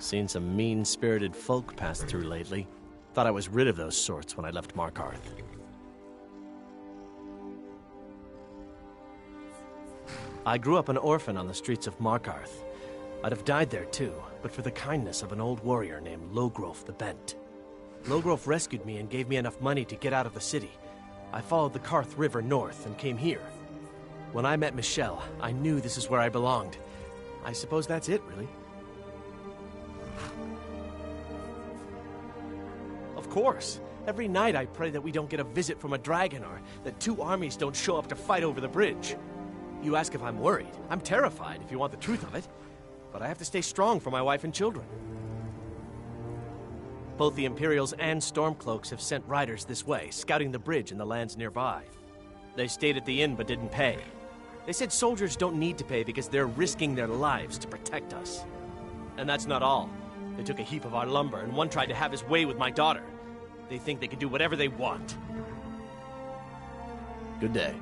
Seen some mean-spirited folk pass through lately. Thought I was rid of those sorts when I left Markarth. I grew up an orphan on the streets of Markarth. I'd have died there too, but for the kindness of an old warrior named Logrolf the Bent. Logrolf rescued me and gave me enough money to get out of the city. I followed the Karth River north and came here. When I met Michelle, I knew this is where I belonged. I suppose that's it, really. Of course. Every night I pray that we don't get a visit from a dragon or that two armies don't show up to fight over the bridge. You ask if I'm worried. I'm terrified, if you want the truth of it. But I have to stay strong for my wife and children. Both the Imperials and Stormcloaks have sent riders this way, scouting the bridge and the lands nearby. They stayed at the inn but didn't pay. They said soldiers don't need to pay because they're risking their lives to protect us. And that's not all. They took a heap of our lumber, and one tried to have his way with my daughter. They think they can do whatever they want. Good day.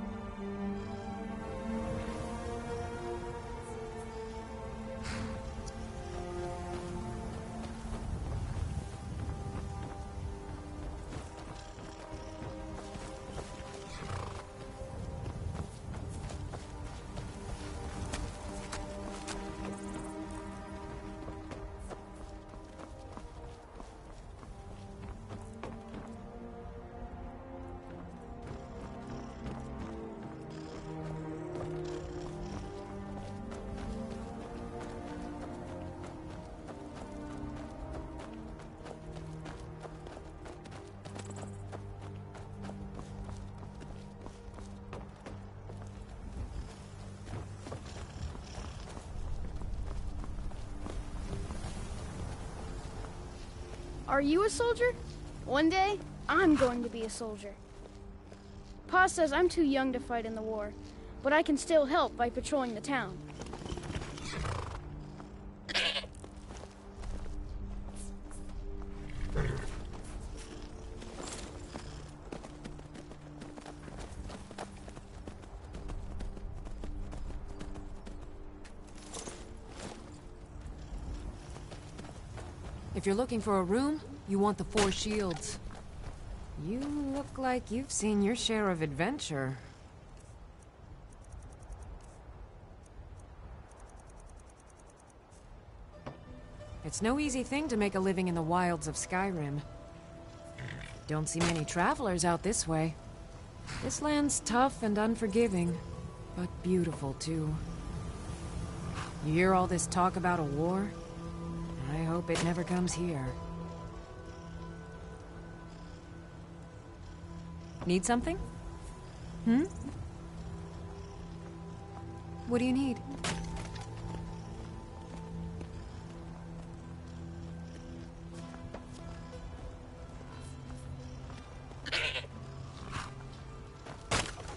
Are you a soldier? One day, I'm going to be a soldier. Pa says I'm too young to fight in the war, but I can still help by patrolling the town. If you're looking for a room, you want the Four Shields. You look like you've seen your share of adventure. It's no easy thing to make a living in the wilds of Skyrim. Don't see many travelers out this way. This land's tough and unforgiving, but beautiful too. You hear all this talk about a war? I hope it never comes here. Need something? What do you need?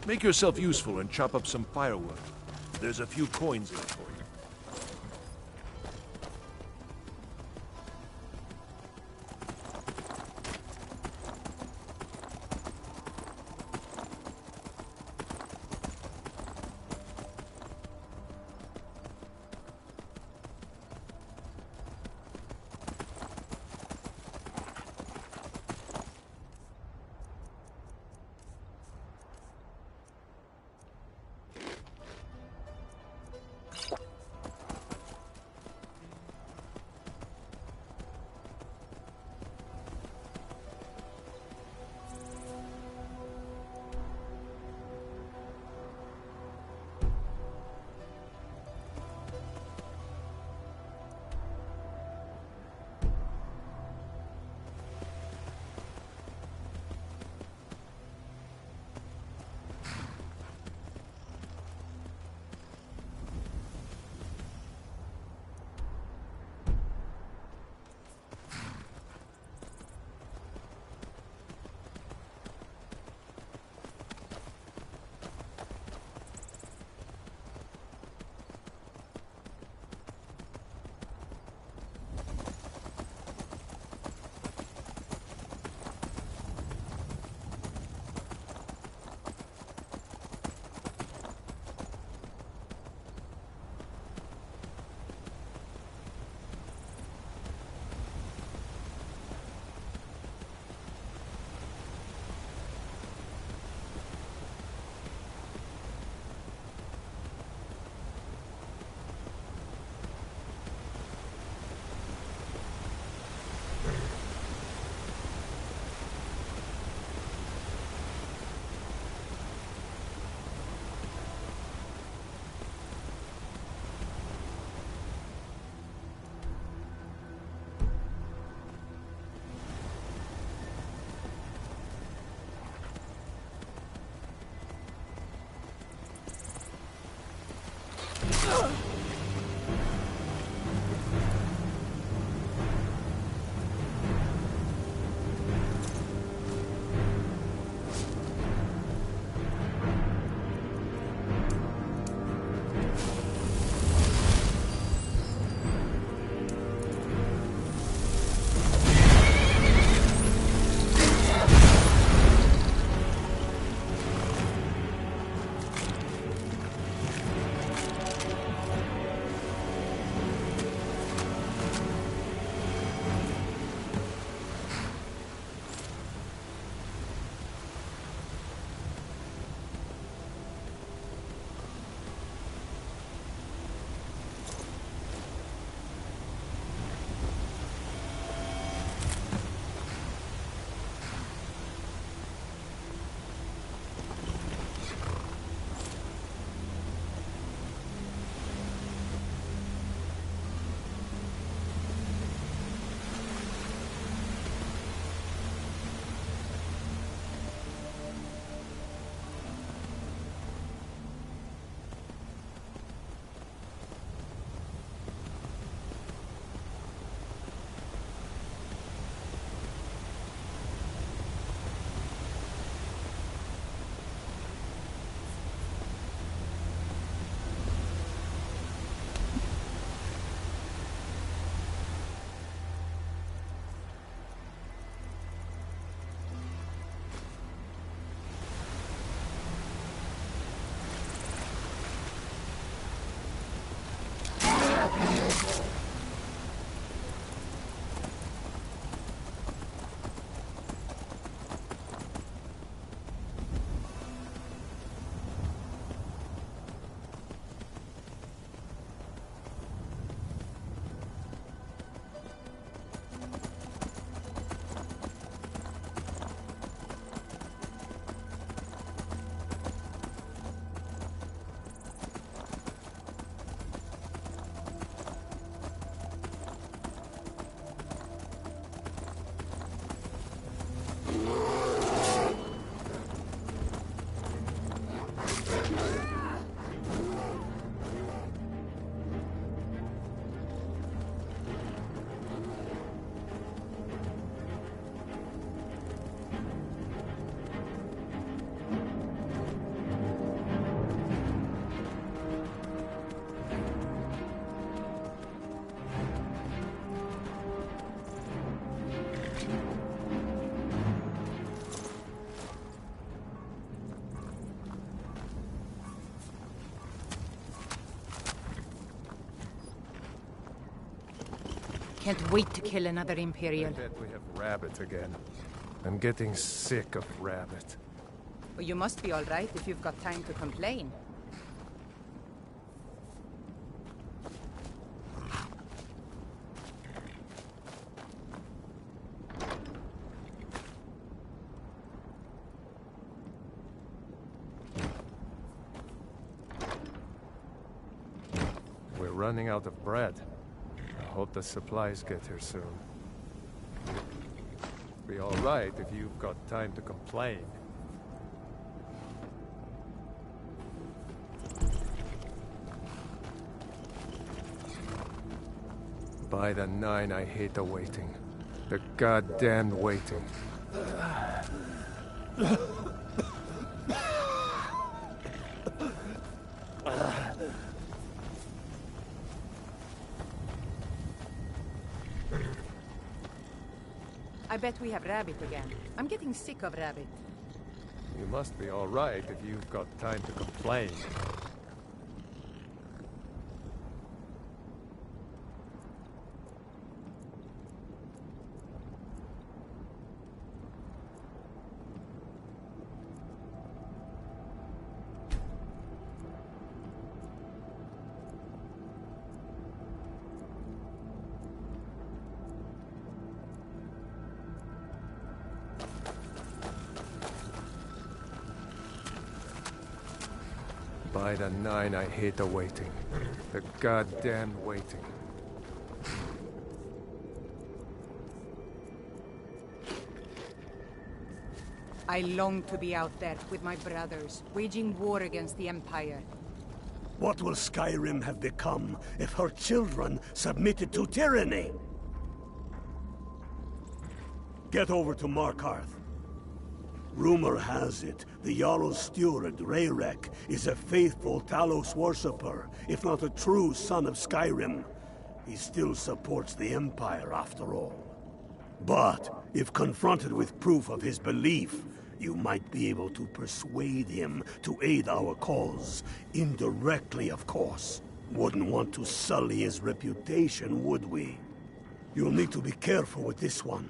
Make yourself useful and chop up some firewood. There's a few coins in it for you. Can't wait to kill another I Imperial. bet we have rabbit again. I'm getting sick of rabbit. Well, you must be all right if you've got time to complain. We're running out of bread. I hope the supplies get here soon. Be all right if you've got time to complain. By the 9, I hate the waiting. The goddamn waiting. I bet we have rabbit again. I'm getting sick of rabbit. You must be all right if you've got time to complain. By the 9, I hate the waiting. The goddamn waiting. I long to be out there with my brothers, waging war against the Empire. What will Skyrim have become if her children submitted to tyranny? Get over to Markarth. Rumor has it, the Jarl's steward, Rayrek, is a faithful Talos worshipper, if not a true son of Skyrim. He still supports the Empire, after all. But, if confronted with proof of his belief, you might be able to persuade him to aid our cause. Indirectly, of course. Wouldn't want to sully his reputation, would we? You'll need to be careful with this one.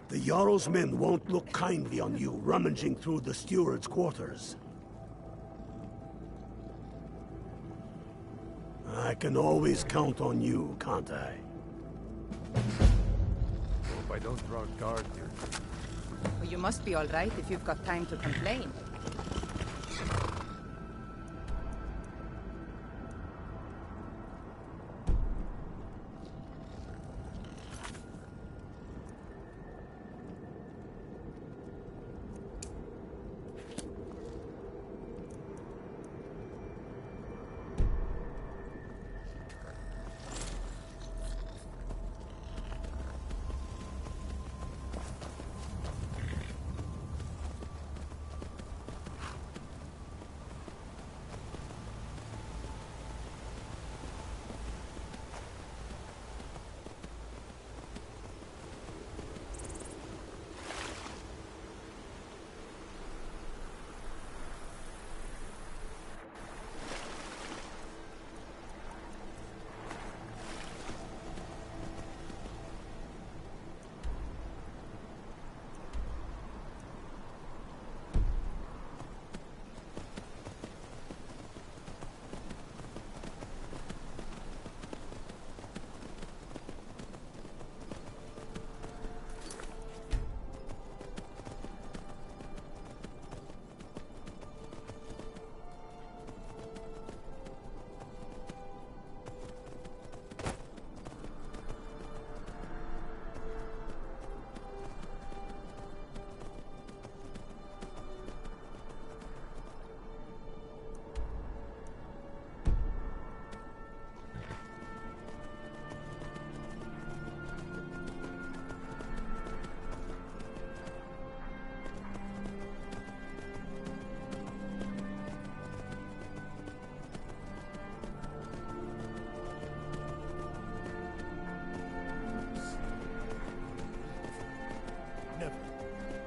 The Jarl's men won't look kindly on you rummaging through the steward's quarters. I can always count on you, can't I? Hope I don't draw guard here. Well, you must be all right if you've got time to complain.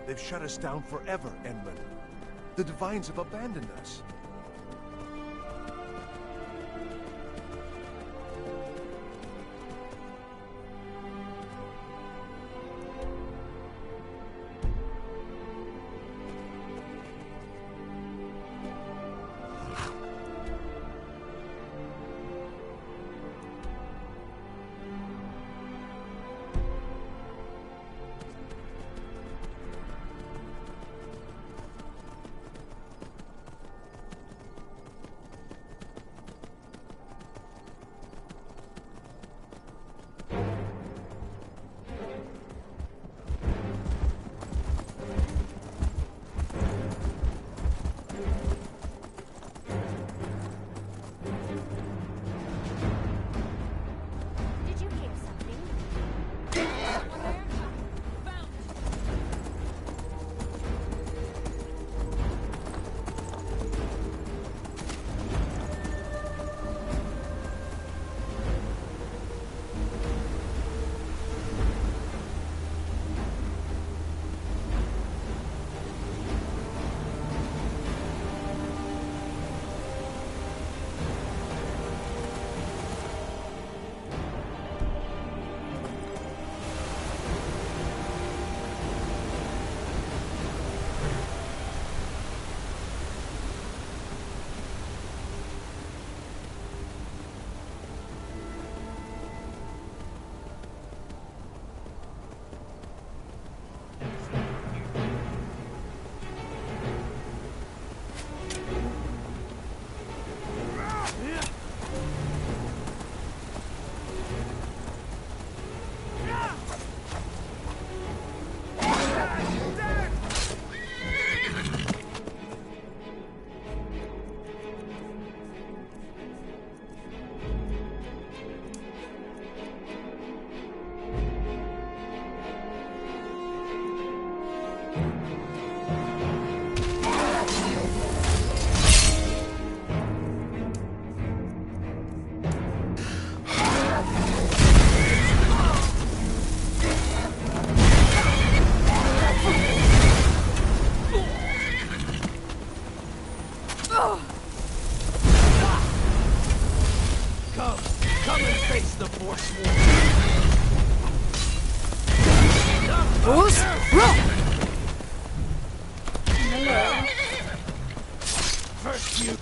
They've shut us down forever, Enman. The Divines have abandoned us. Hello. First you...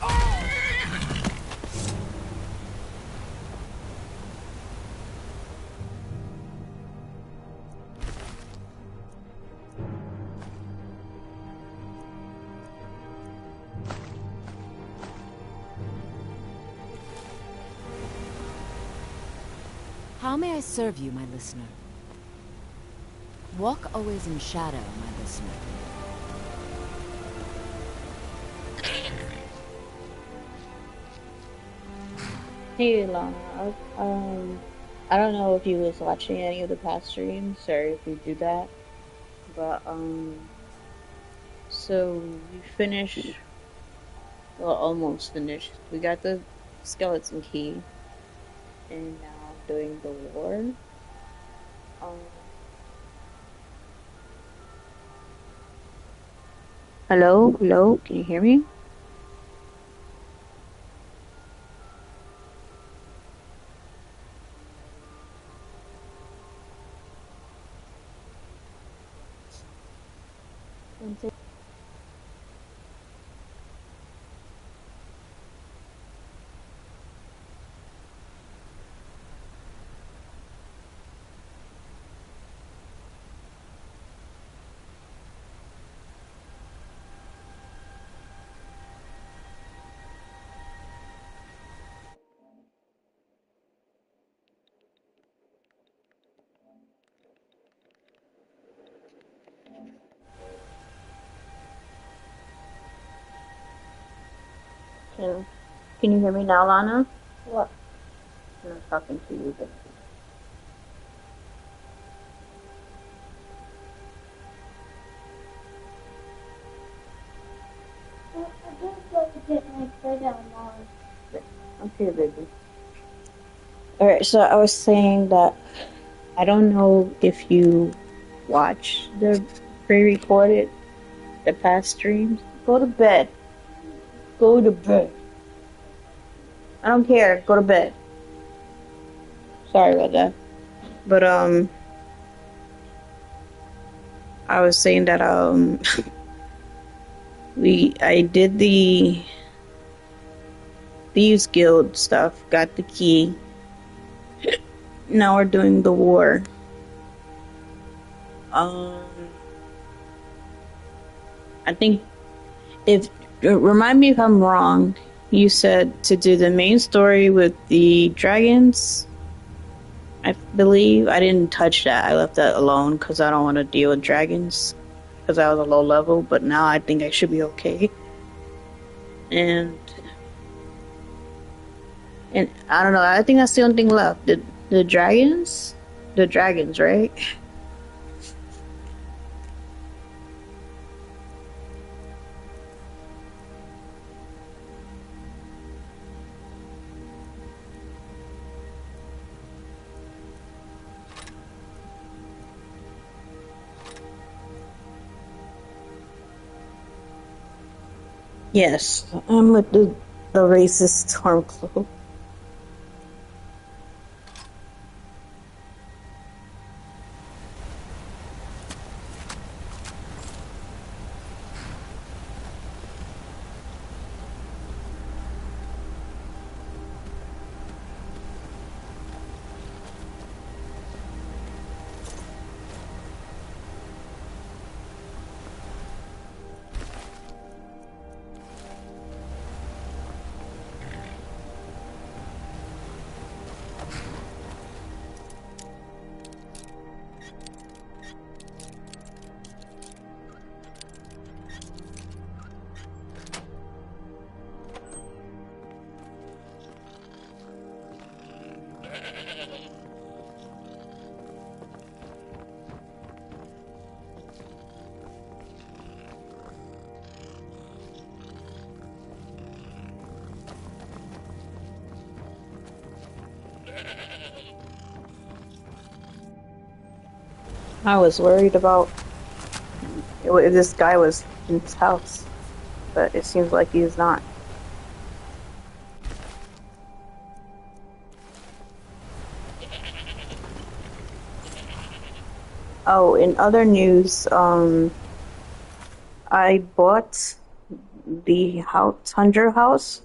How may I serve you, my listener? Walk always in shadow, my listener. Hey, Lana. I don't know if you was watching any of the past streams or if you do that, but so we finished, well, almost finished. We got the skeleton key, and now doing the war. Um, hello, can you hear me? Can you hear me now, Lana? What? I'm not talking to you, but... I just got to get my foot on Mars. Okay, baby. Alright, so I was saying that I don't know if you watch the pre-recorded, the past streams. Go to bed. Go to bed. I don't care. Go to bed. Sorry about that. But, I was saying that, I did the Thieves Guild stuff, got the key. Now we're doing the war. I think remind me if I'm wrong, you said to do the main story with the dragons. I believe I didn't touch that. I left that alone because I don't want to deal with dragons because I was a low level, but now I think I should be okay. And I don't know, I think that's the only thing left. The dragons? The dragons, right? Yes, I'm with the racist Stormcloak. I was worried about if this guy was in his house, but it seems like he is not. Oh, in other news, I bought the house, Tundra House,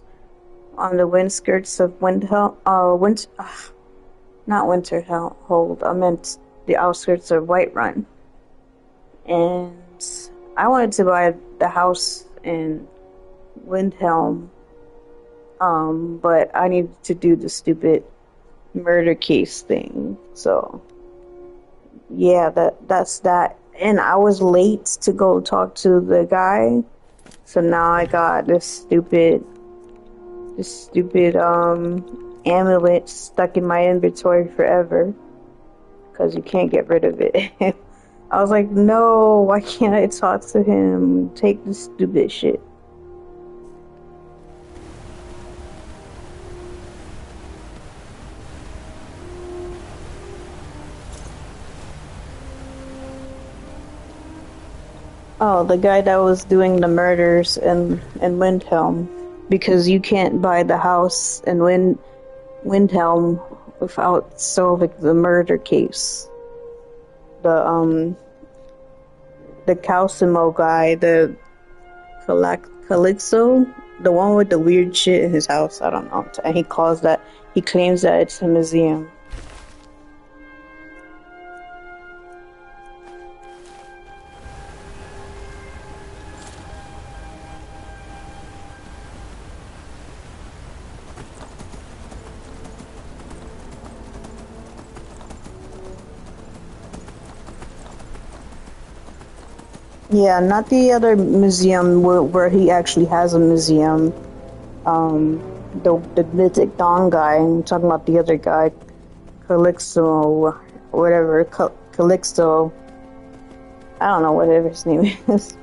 on the windskirts of not Winterhold. I meant the outskirts of Whiterun. And I wanted to buy the house in Windhelm, but I needed to do the stupid murder case thing. So, yeah, that's that. And I was late to go talk to the guy, so now I got this stupid amulet stuck in my inventory forever because you can't get rid of it. I was like, no, why can't I talk to him? Take this stupid shit. Oh, the guy that was doing the murders in Windhelm, because you can't buy the house in Windhelm without solving the murder case. The Calcimo guy, the Calixo, the one with the weird shit in his house, I don't know, and he claims that it's a museum. Yeah, not the other museum where he actually has a museum. The mythic Dawn guy. I'm talking about the other guy, Calixto, whatever. Calixto. I don't know whatever his name is.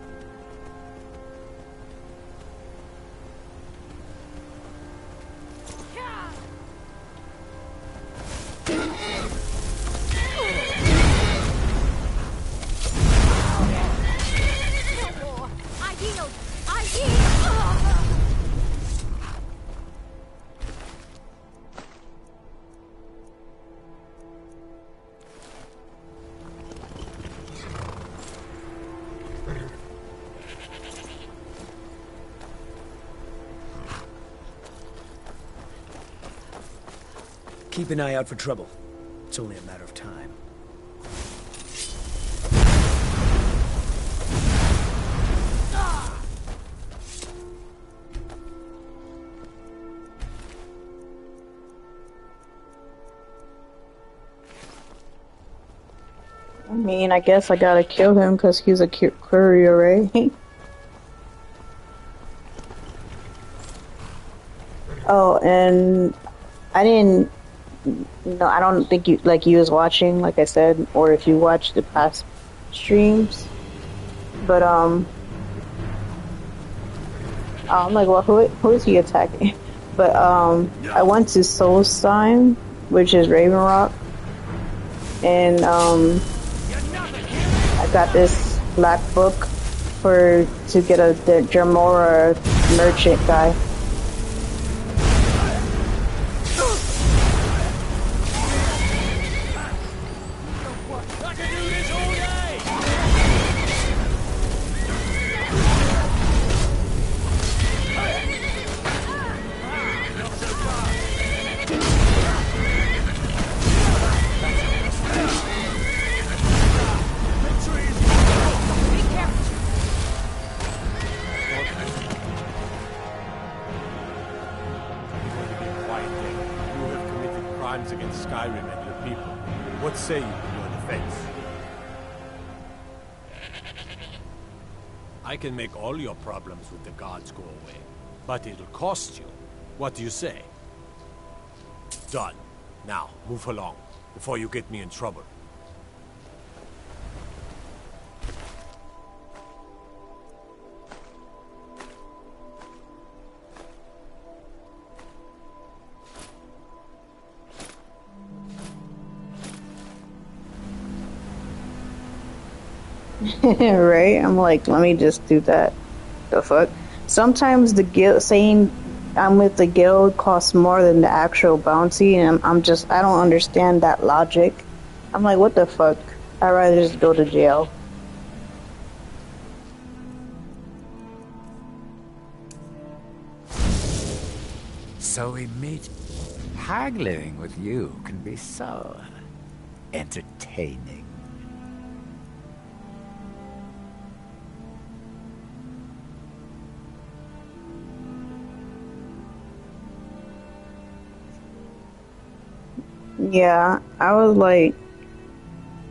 Keep an eye out for trouble. It's only a matter of time. I mean, I guess I gotta kill him because he's a courier, right? Oh, and I didn't. No, I don't think you was watching, like I said, or if you watched the past streams. But I'm like, well, who is he attacking? But I went to Solstheim, which is Raven Rock, and I got this black book to get the Jermora merchant guy. Against Skyrim and your people. What say you in your defense? I can make all your problems with the gods go away, but it'll cost you. What do you say? Done. Now, move along, before you get me in trouble. Right? I'm like, let me just do that. The fuck? Sometimes the guild saying I'm with the guild costs more than the actual bounty, and I don't understand that logic. I'm like, what the fuck? I'd rather just go to jail. So we meet. Haggling with you can be so entertaining. Yeah, I was like,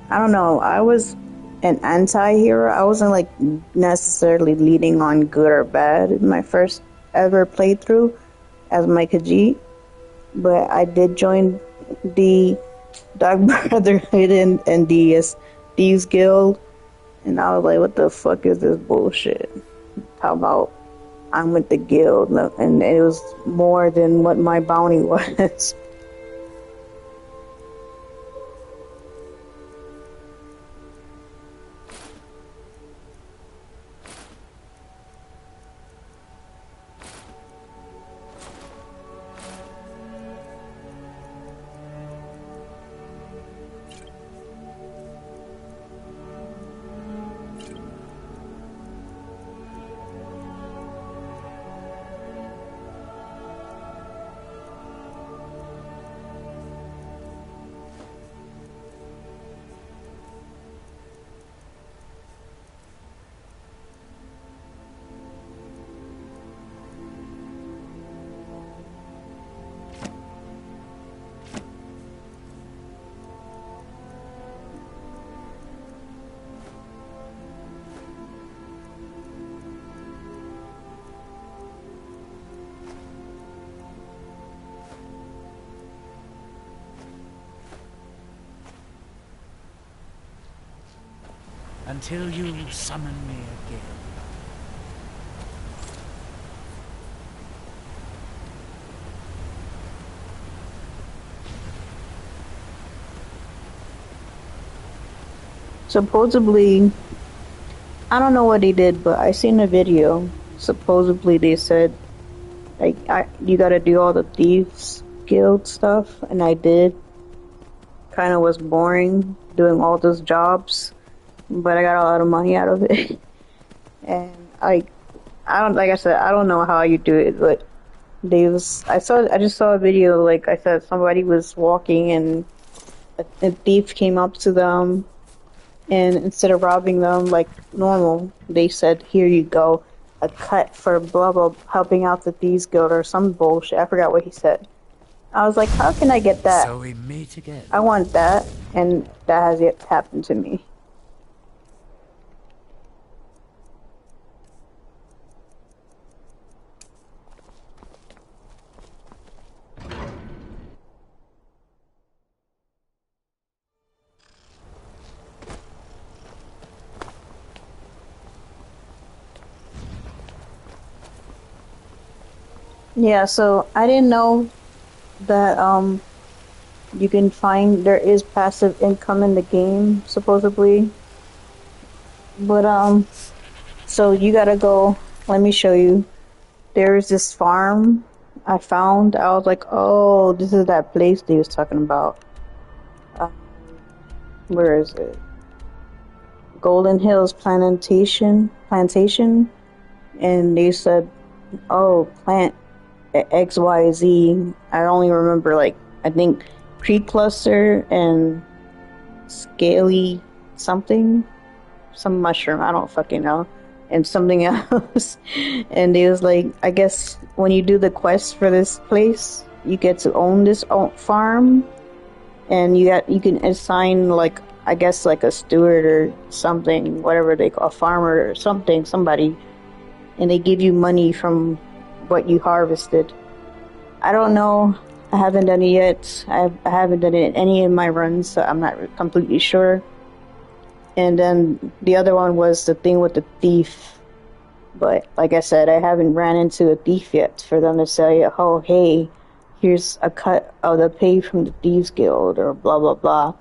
I don't know, I was an anti-hero. I wasn't like necessarily leading on good or bad in my first ever playthrough as my Khajiit, but I did join the Dark Brotherhood and the Thieves Guild, and I was like, what the fuck is this bullshit? How about I'm with the guild, and it was more than what my bounty was. Until you summon me again. Supposedly, I don't know what he did, but I seen a video. Supposedly they said, like, you gotta do all the Thieves Guild stuff, and I did. Kinda was boring doing all those jobs, but I got a lot of money out of it. And I don't, like I said, I don't know how you do it, but I just saw a video, like I said, somebody was walking and a thief came up to them, and instead of robbing them like normal, they said, here you go, a cut for blah blah, helping out the Thieves Guild or some bullshit. I forgot what he said. I was like, how can I get that? So we meet again. I want that, and that has yet happened to me. Yeah, so I didn't know that you can find there is passive income in the game supposedly, but so you gotta go. Let me show you. There's this farm I found. I was like, oh, this is that place they was talking about. Where is it? Golden Hills Plantation, and they said, oh, plant XYZ. I only remember, like, I think Creek Cluster and Scaly something, some mushroom, I don't fucking know, and something else. And it was like, I guess when you do the quest for this place, you get to own this farm, and you can assign, like, I guess like a steward or something, whatever they call a farmer or something, somebody, and they give you money from what you harvested. I don't know. I haven't done it yet. I haven't done it in any of my runs, so I'm not completely sure. And then the other one was the thing with the thief. But like I said, I haven't ran into a thief yet for them to say, oh, hey, here's a cut of the pay from the Thieves Guild or blah, blah, blah.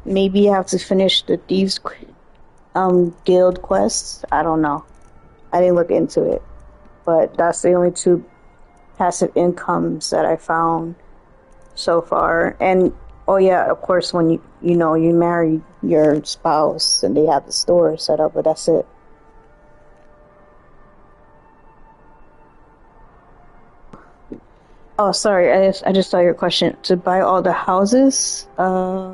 Maybe you have to finish the Thieves Guild quests. I don't know. I didn't look into it. But that's the only two passive incomes that I found so far. And oh yeah, of course, when you marry your spouse and they have the store set up, but that's it. Oh, sorry. I just saw your question. To buy all the houses, I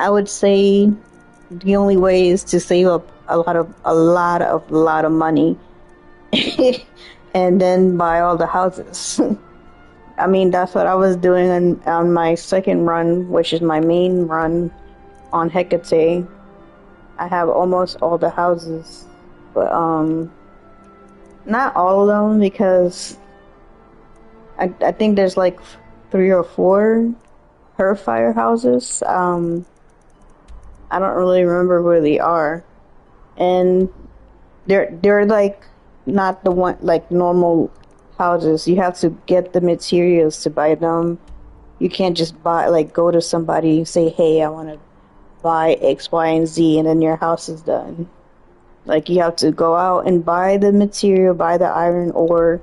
would say the only way is to save up a lot of money, and then buy all the houses. I mean, that's what I was doing on my second run, which is my main run on Hecate. I have almost all the houses, but not all of them because I think there's like 3 or 4 Hellfire houses. I don't really remember where they are, and they're like not the one like normal houses. You have to get the materials to buy them. You can't just buy like go to somebody and say, "Hey, I want to buy X, Y, and Z," and then your house is done. Like you have to go out and buy the material, buy the iron ore,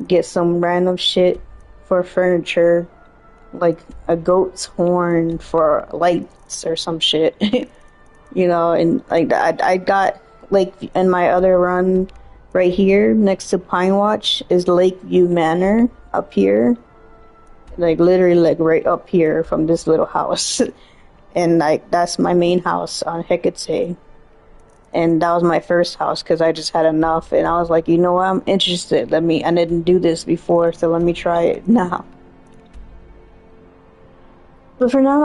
get some random shit for furniture, like a goat's horn for lights or some shit. You know, and like I got like in my other run right here next to Pine Watch is Lakeview Manor up here, like literally like right up here from this little house. And like that's my main house on Hecate, and that was my first house because I just had enough, and I was like, you know what, I'm interested. I didn't do this before, so let me try it now. But for now,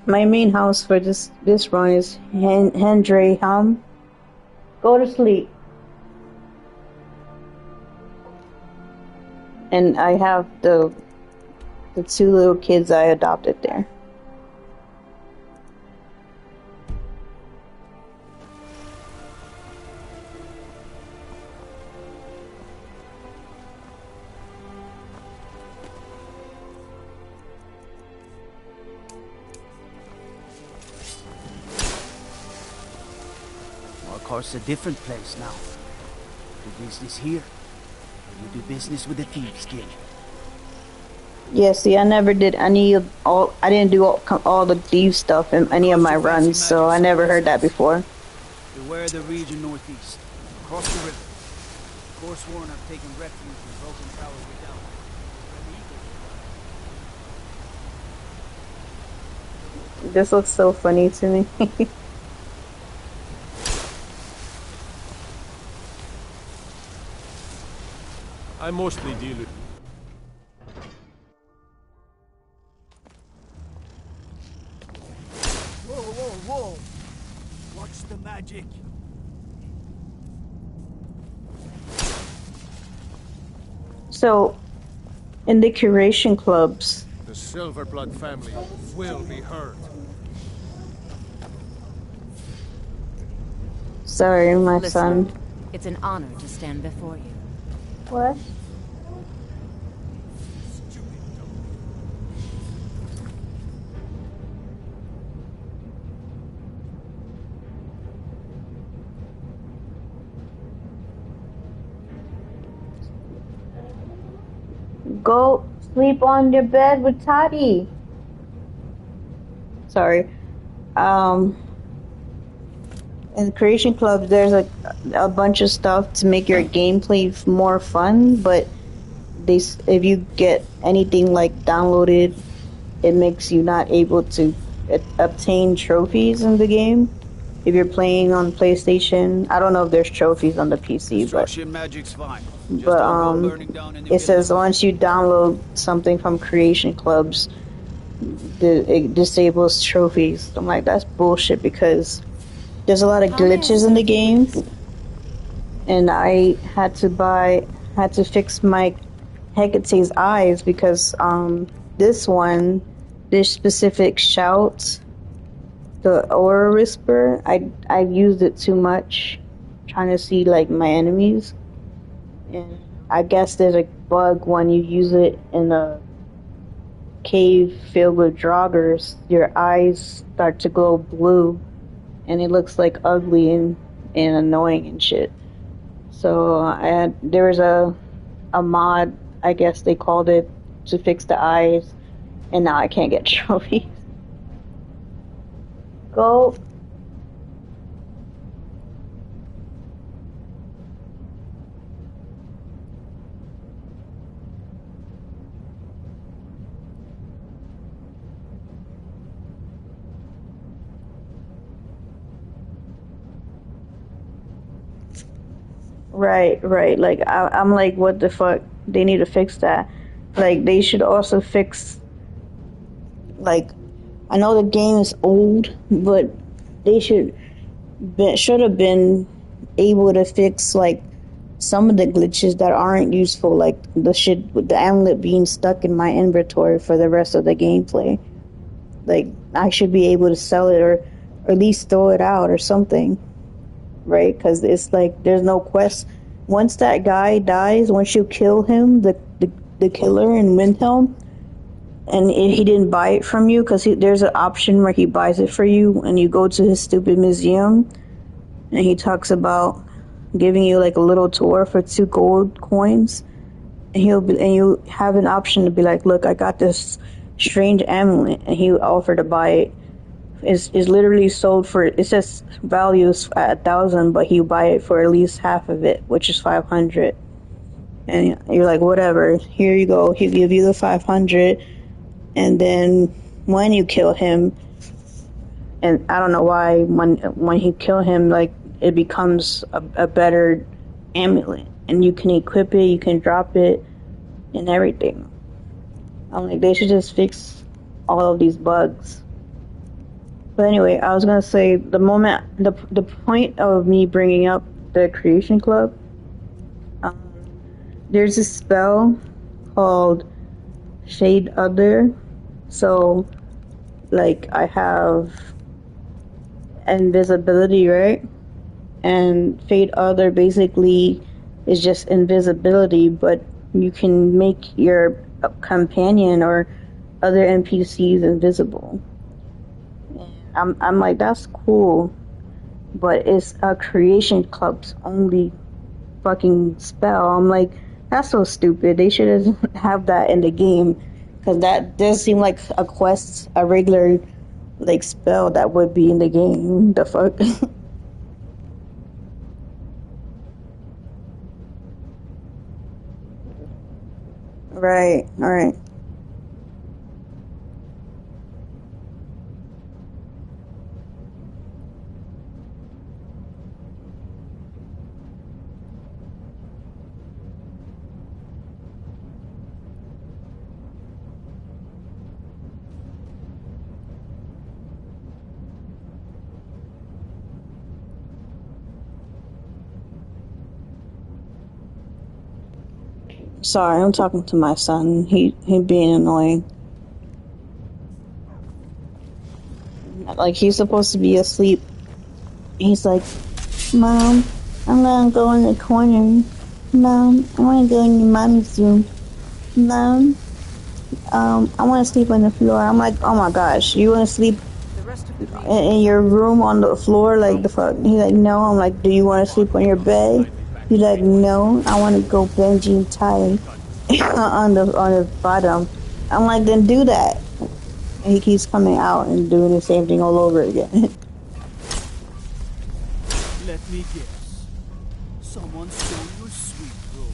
my main house for this run is Hendreham. Go to sleep. And I have the 2 little kids I adopted there. Markarth's a different place now. Do business here, or you do business with the Thieves Guild. Yeah, see, I never did I didn't do all the thief stuff in any of my runs, so I never heard that before. Beware the region northeast. Across the river. Forsworn have taken refuge in broken towers without. This looks so funny to me. I mostly deal with... Whoa, whoa, whoa! Watch the magic! So, in the curation clubs... The Silverblood family will be heard. Sorry, my son. It's an honor to stand before you. What? Go sleep on your bed with Toddy. Sorry. In creation clubs, there's a bunch of stuff to make your gameplay more fun, but if you get anything like downloaded, it makes you not able to obtain trophies in the game. If you're playing on PlayStation, I don't know if there's trophies on the PC, magic's fine. but it says once you download something from creation clubs, it disables trophies. I'm like, that's bullshit because there's a lot of glitches in the game, and I had to fix my Hecate's eyes because this specific shout, the Aura Whisper, I used it too much, trying to see like my enemies, and I guess there's a bug when you use it in a cave filled with draugrs, your eyes start to glow blue. And it looks like ugly and annoying and shit. So there was a mod, I guess they called it, to fix the eyes, and now I can't get trophies. Go. Right, right. Like I'm like, what the fuck? They need to fix that. Like they should also fix. Like, I know the game is old, but they should have been able to fix like some of the glitches that aren't useful, like the shit with the amulet being stuck in my inventory for the rest of the gameplay. Like I should be able to sell it or at least throw it out or something, right? Because it's like there's no quest. Once that guy dies, once you kill him, the killer in Windhelm, and he didn't buy it from you, because there's an option where he buys it for you, and you go to his stupid museum, and he talks about giving you like a little tour for 2 gold coins, and you have an option to be like, look, I got this strange amulet, and he offered to buy it. Is literally sold for, it says values at 1,000, but he buy it for at least half of it, which is 500. And you're like, whatever, here you go. He'll give you the 500, and then when you kill him, and I don't know why when you kill him, like it becomes a better amulet, and you can equip it, you can drop it, and everything. I'm like, they should just fix all of these bugs. But anyway, I was gonna say the point of me bringing up the Creation Club. There's a spell called Shade Other. So, like, I have invisibility, right? And Fade Other basically is just invisibility, but you can make your companion or other NPCs invisible. I'm like, that's cool, but it's a Creation Club's only fucking spell. I'm like, that's so stupid. They should have that in the game, because that does seem like a quest, a regular like spell that would be in the game. The fuck. Right, all right. Sorry, I'm talking to my son. He being annoying. Like, he's supposed to be asleep. He's like, Mom, I'm gonna go in the corner. Mom, I wanna go in your mommy's room. Mom, I wanna sleep on the floor. I'm like, oh my gosh, you wanna sleep in your room on the floor? Like, the fuck? He's like, no. I'm like, do you wanna sleep on your bed? He's like, no, I wanna go Benji and Ty on the bottom. I'm like, then do that. And he keeps coming out and doing the same thing all over again. Let me guess. Someone stole your sweet roll.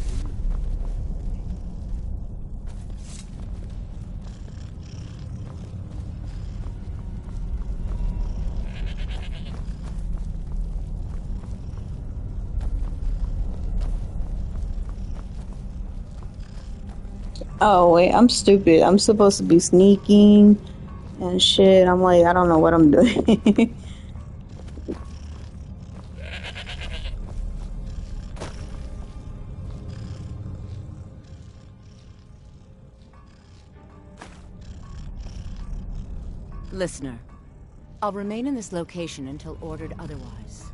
Oh wait, I'm stupid. I'm supposed to be sneaking and shit. I'm like, I don't know what I'm doing. Listener, I'll remain in this location until ordered otherwise.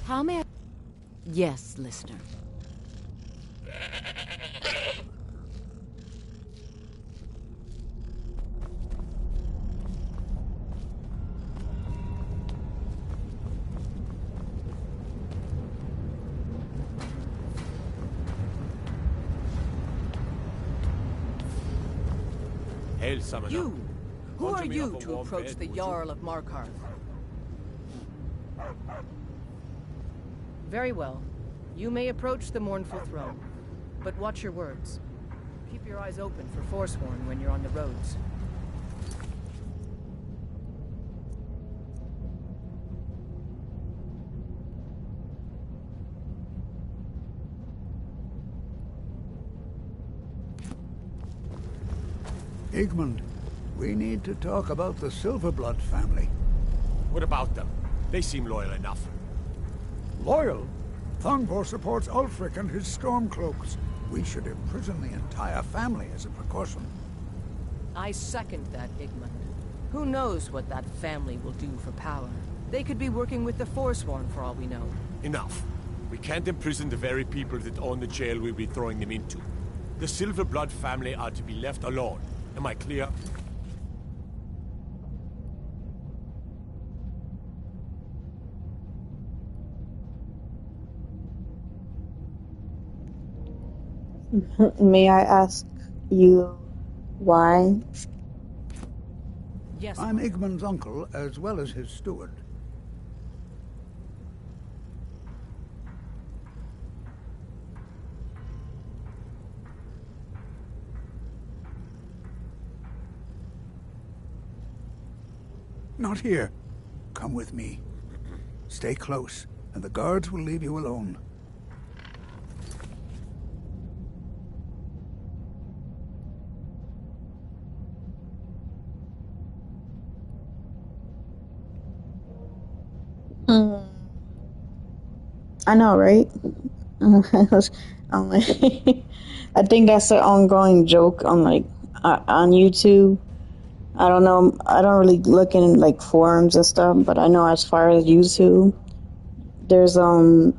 How may I... Yes, listener. Hail, Summoner. You! Who Conjure are me you up a to warm approach bed, the would you? Jarl of Markarth? Very well. You may approach the mournful throne, but watch your words. Keep your eyes open for Forsworn when you're on the roads. Igmund, we need to talk about the Silverblood family. What about them? They seem loyal enough. Loyal? Thungbor supports Ulfric and his Stormcloaks. We should imprison the entire family as a precaution. I second that, Igmund. Who knows what that family will do for power? They could be working with the Forsworn for all we know. Enough. We can't imprison the very people that own the jail we'll be throwing them into. The Silverblood family are to be left alone. Am I clear? May I ask you why? Yes. I'm Igmund's uncle, as well as his steward. Not here. Come with me. Stay close, and the guards will leave you alone. I know, right? I'm like, I think that's an ongoing joke on on YouTube. I don't know. I don't really look in like forums and stuff, but I know as far as YouTube, there's ongoing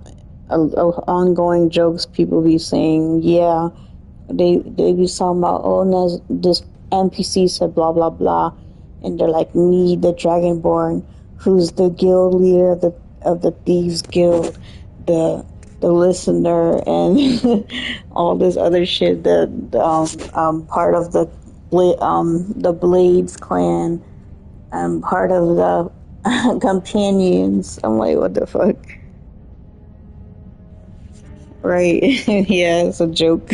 jokes people be saying. Yeah, they be talking about, oh, no, this NPC said blah blah blah, and they're like, me, the Dragonborn, who's the guild leader of the Thieves Guild, the listener, and all this other shit. The part of the Blades clan, and part of the companions. I'm like, what the fuck? Right? Yeah, it's a joke.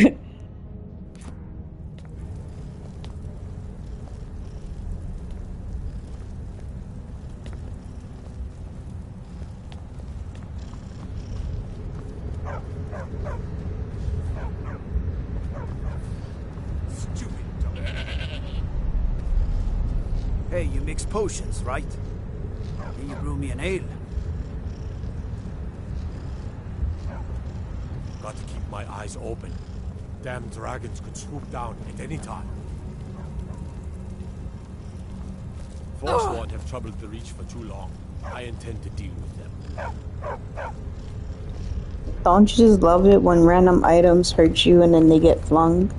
Hey, you mix potions, right? Can you brew me an ale? Got to keep my eyes open. Damn dragons could swoop down at any time. Forsworn have troubled the Reach for too long. I intend to deal with them. Don't you just love it when random items hurt you and then they get flung?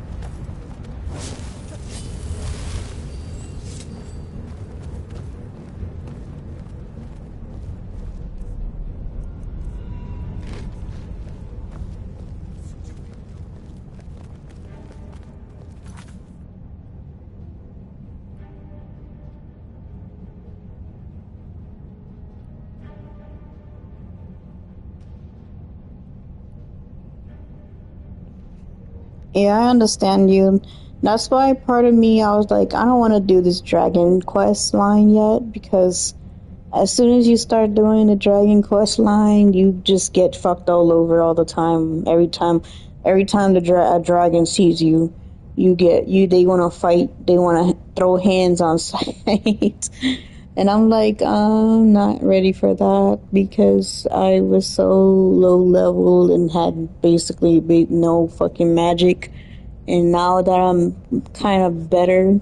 Yeah, I understand you. That's why part of me, I was like, I don't want to do this Dragon Quest line yet, because as soon as you start doing the Dragon Quest line, you just get fucked all over all the time. Every time a dragon sees you, they want to fight, they want to throw hands on sight. And I'm like, I'm not ready for that, because I was so low level and had basically no fucking magic. And now that I'm kind of better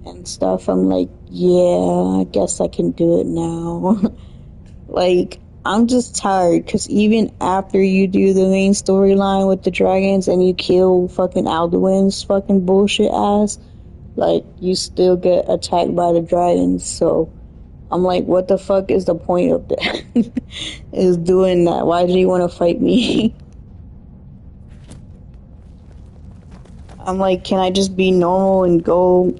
and stuff, I'm like, yeah, I guess I can do it now. Like, I'm just tired because even after you do the main storyline with the dragons and you kill fucking Alduin's fucking bullshit ass, like, you still get attacked by the dragons. So I'm like, what the fuck is the point of that? Is doing that? Why do you want to fight me? I'm like, can I just be normal and go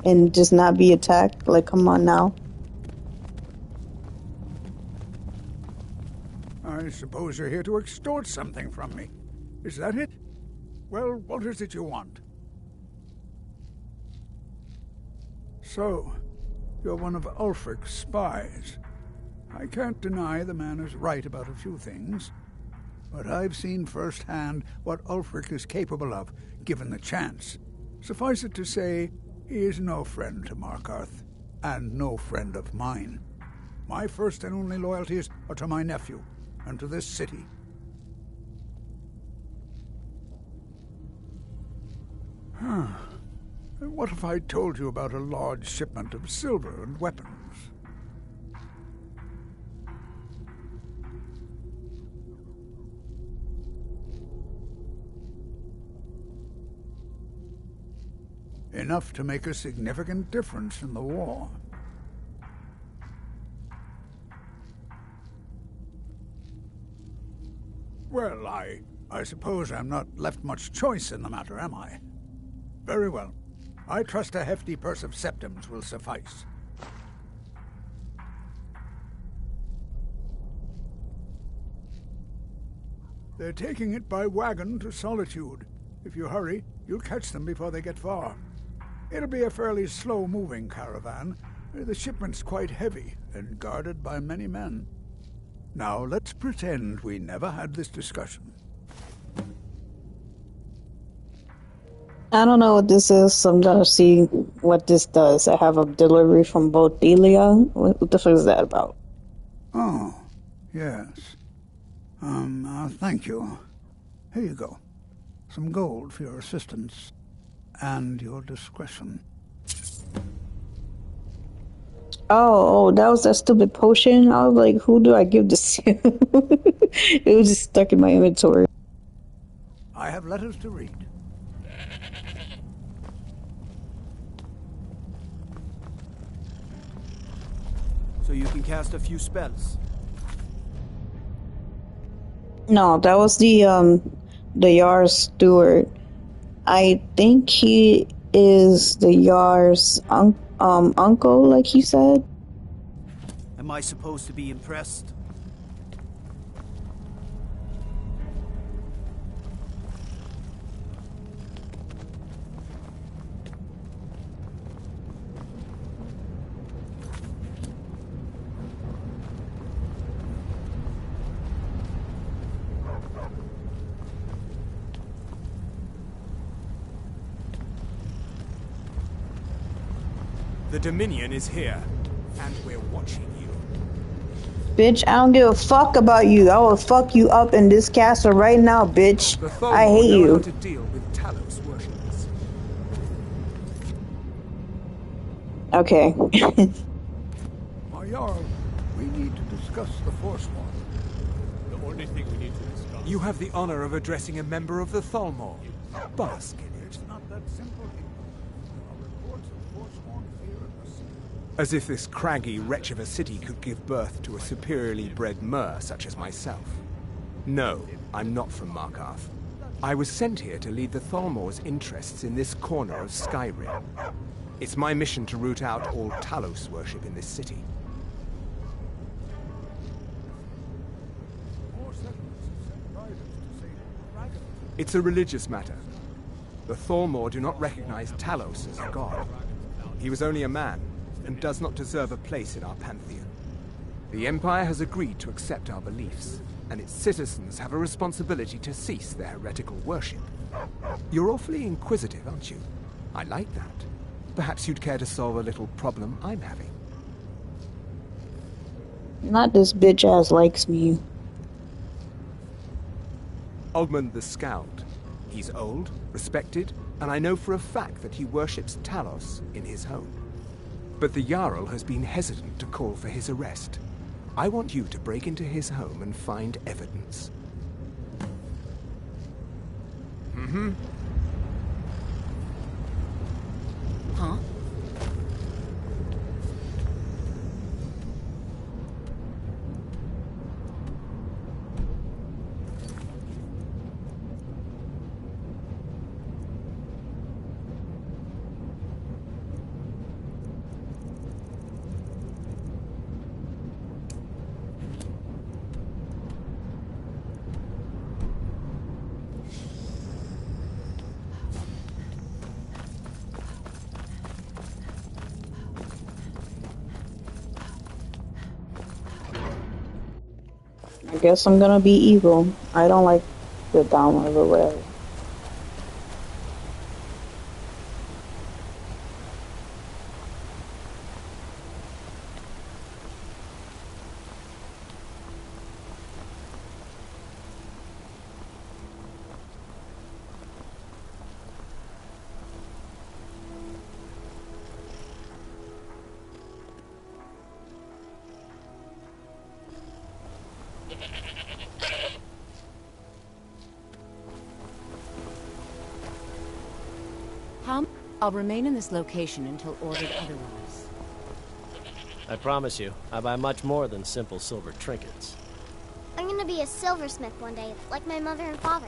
and just not be attacked? Like, come on now. I suppose you're here to extort something from me. Is that it? Well, what is it you want? So, you're one of Ulfric's spies. I can't deny the man is right about a few things, but I've seen firsthand what Ulfric is capable of, given the chance. Suffice it to say, he is no friend to Markarth, and no friend of mine. My first and only loyalties are to my nephew, and to this city. What if I told you about a large shipment of silver and weapons? Enough to make a significant difference in the war. Well, I suppose I'm not left much choice in the matter, am I? Very well. I trust a hefty purse of septims will suffice. They're taking it by wagon to Solitude. If you hurry, you'll catch them before they get far. It'll be a fairly slow-moving caravan. The shipment's quite heavy and guarded by many men. Now, let's pretend we never had this discussion. I don't know what this is, so I'm gonna see what this does. I have a delivery from both Delia. What the fuck is that about? Oh, yes. Thank you. Here you go. Some gold for your assistance. And your discretion. Oh, that was that stupid potion? I was like, who do I give this to? It was just stuck in my inventory. I have letters to read. So you can cast a few spells. No, that was the Yar's steward. I think he is the Yar's uncle, like he said. Am I supposed to be impressed? The Dominion is here, and we're watching you. Bitch, I don't give a fuck about you. I will fuck you up in this castle right now, bitch. I hate know you. How to deal with Talos worshippers. Okay. My Jarl, we need to discuss the Forsworn. The only thing we need to discuss... You have the honor of addressing a member of the Thalmor. Bask in it. It's not that simple. There are reports of Forsworn fear in the city. As if this craggy wretch of a city could give birth to a superiorly bred mer such as myself. No, I'm not from Markarth. I was sent here to lead the Thalmor's interests in this corner of Skyrim. It's my mission to root out all Talos worship in this city. It's a religious matter. The Thalmor do not recognize Talos as a god. He was only a man, and does not deserve a place in our pantheon. The Empire has agreed to accept our beliefs, and its citizens have a responsibility to cease their heretical worship. You're awfully inquisitive, aren't you? I like that. Perhaps you'd care to solve a little problem I'm having. Not this bitch ass likes me. Ogmund the Scowled. He's old, respected, and I know for a fact that he worships Talos in his home. But the Jarl has been hesitant to call for his arrest. I want you to break into his home and find evidence. Mm-hmm. Huh? I guess I'm gonna be evil. I don't like the downriver whatever. I'll remain in this location until ordered otherwise. I promise you, I buy much more than simple silver trinkets. I'm gonna be a silversmith one day, like my mother and father.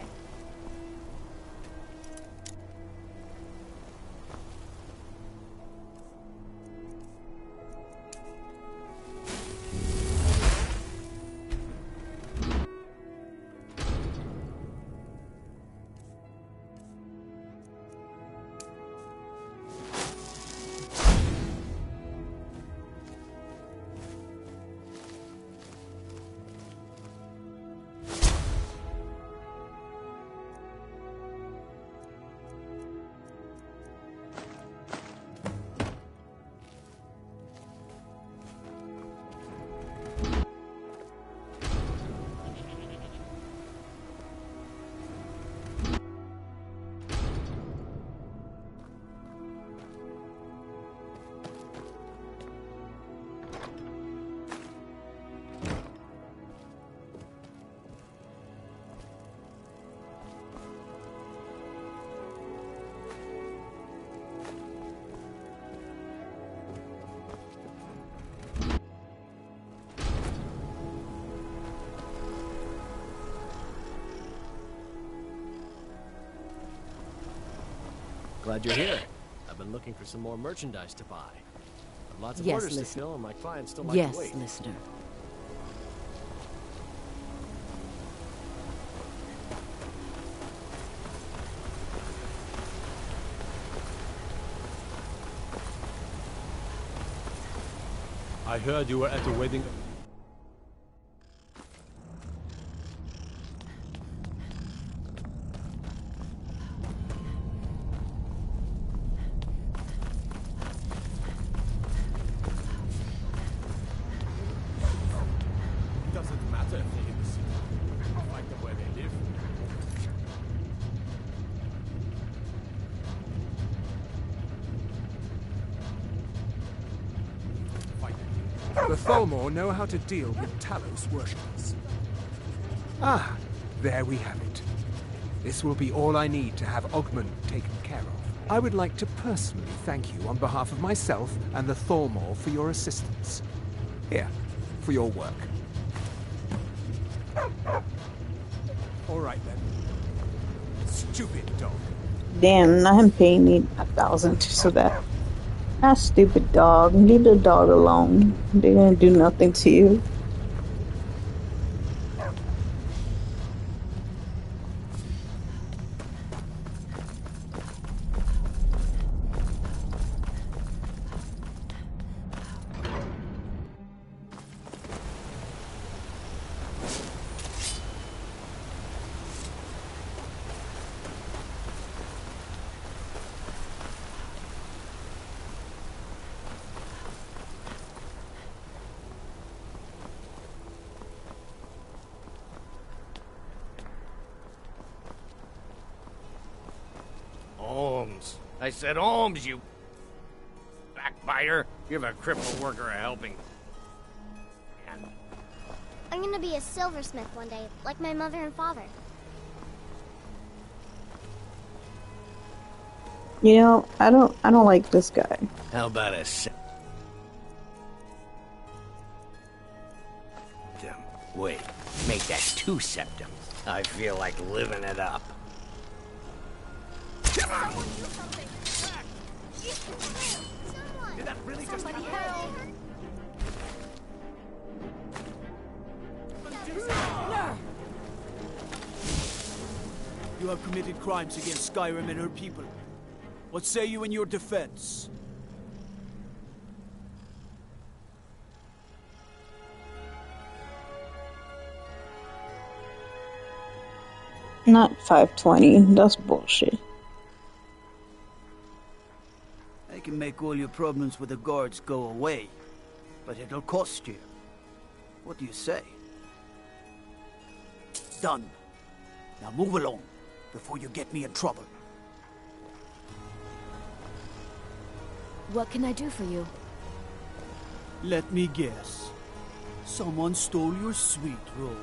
Glad you're here. I've been looking for some more merchandise to buy. I've lots of Yes, orders to listener. fill, and my clients still like Yes, to wait. listener. I heard you were at a wedding. It doesn't matter if they're in the city. Find them where they live. The Tholmor know how to deal with Talos worshippers. Ah, there we have it. This will be all I need to have Ogmund taken care of. I would like to personally thank you on behalf of myself and the Tholmor for your assistance. Here, for your work. All right then. Stupid dog. Damn, not him paying me 1,000 so that. That stupid dog. Leave the dog alone. They're gonna do nothing to you. Holmes. I said Holmes, you backbiter. Give a crippled worker a helping hand. I'm gonna be a silversmith one day, like my mother and father. You know, I don't like this guy. How about a Wait, make that 2 septums. I feel like living it up. Someone do something! Did that really just Somebody help! You have committed crimes against Skyrim and her people. What say you in your defense? Not 520. That's bullshit. I can make all your problems with the guards go away, but it'll cost you. What do you say? Done. Now move along, before you get me in trouble. What can I do for you? Let me guess. Someone stole your sweet roll.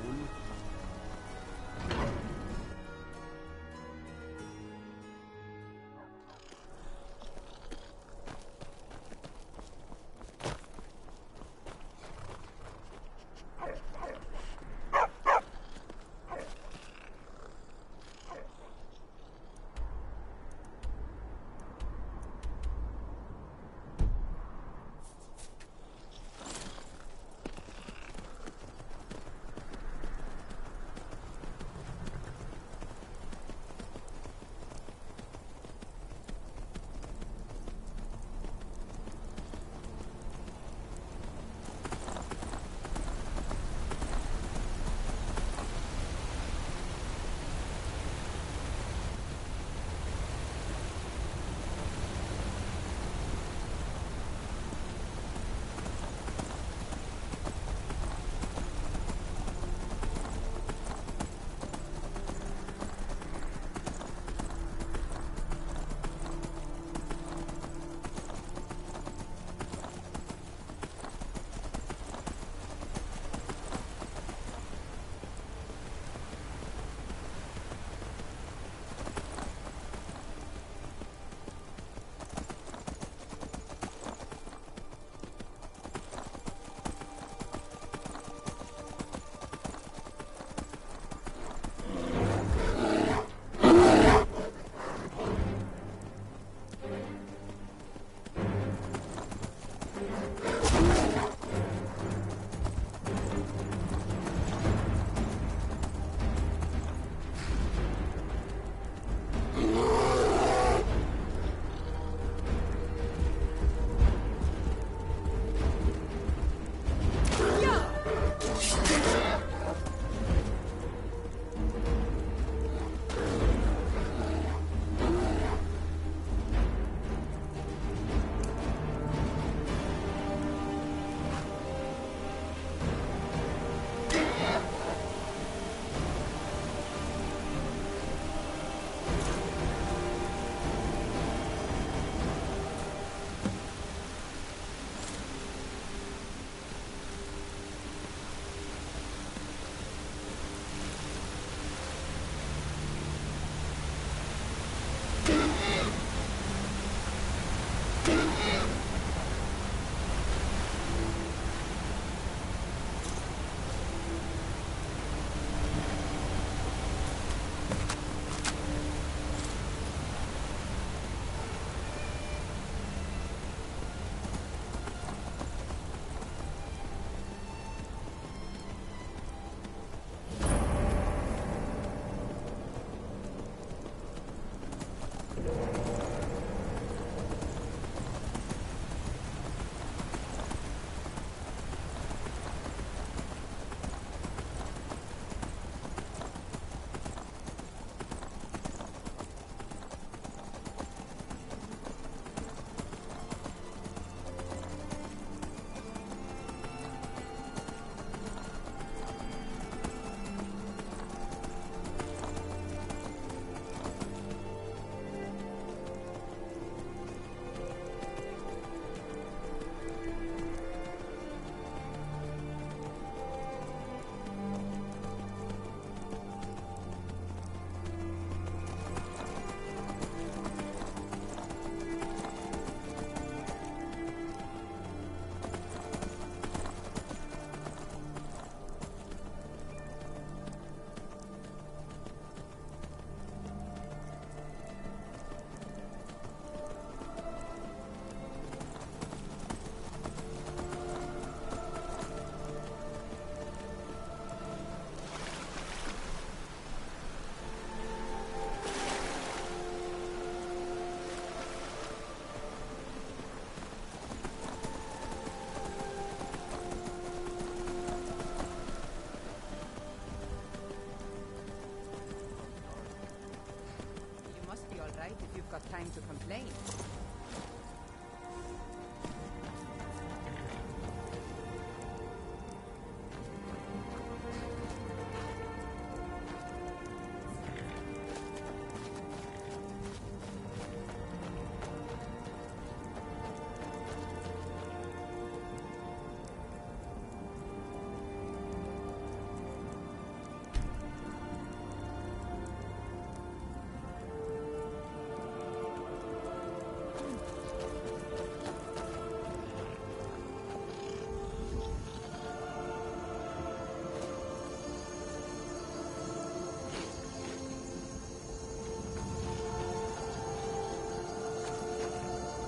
time to complain.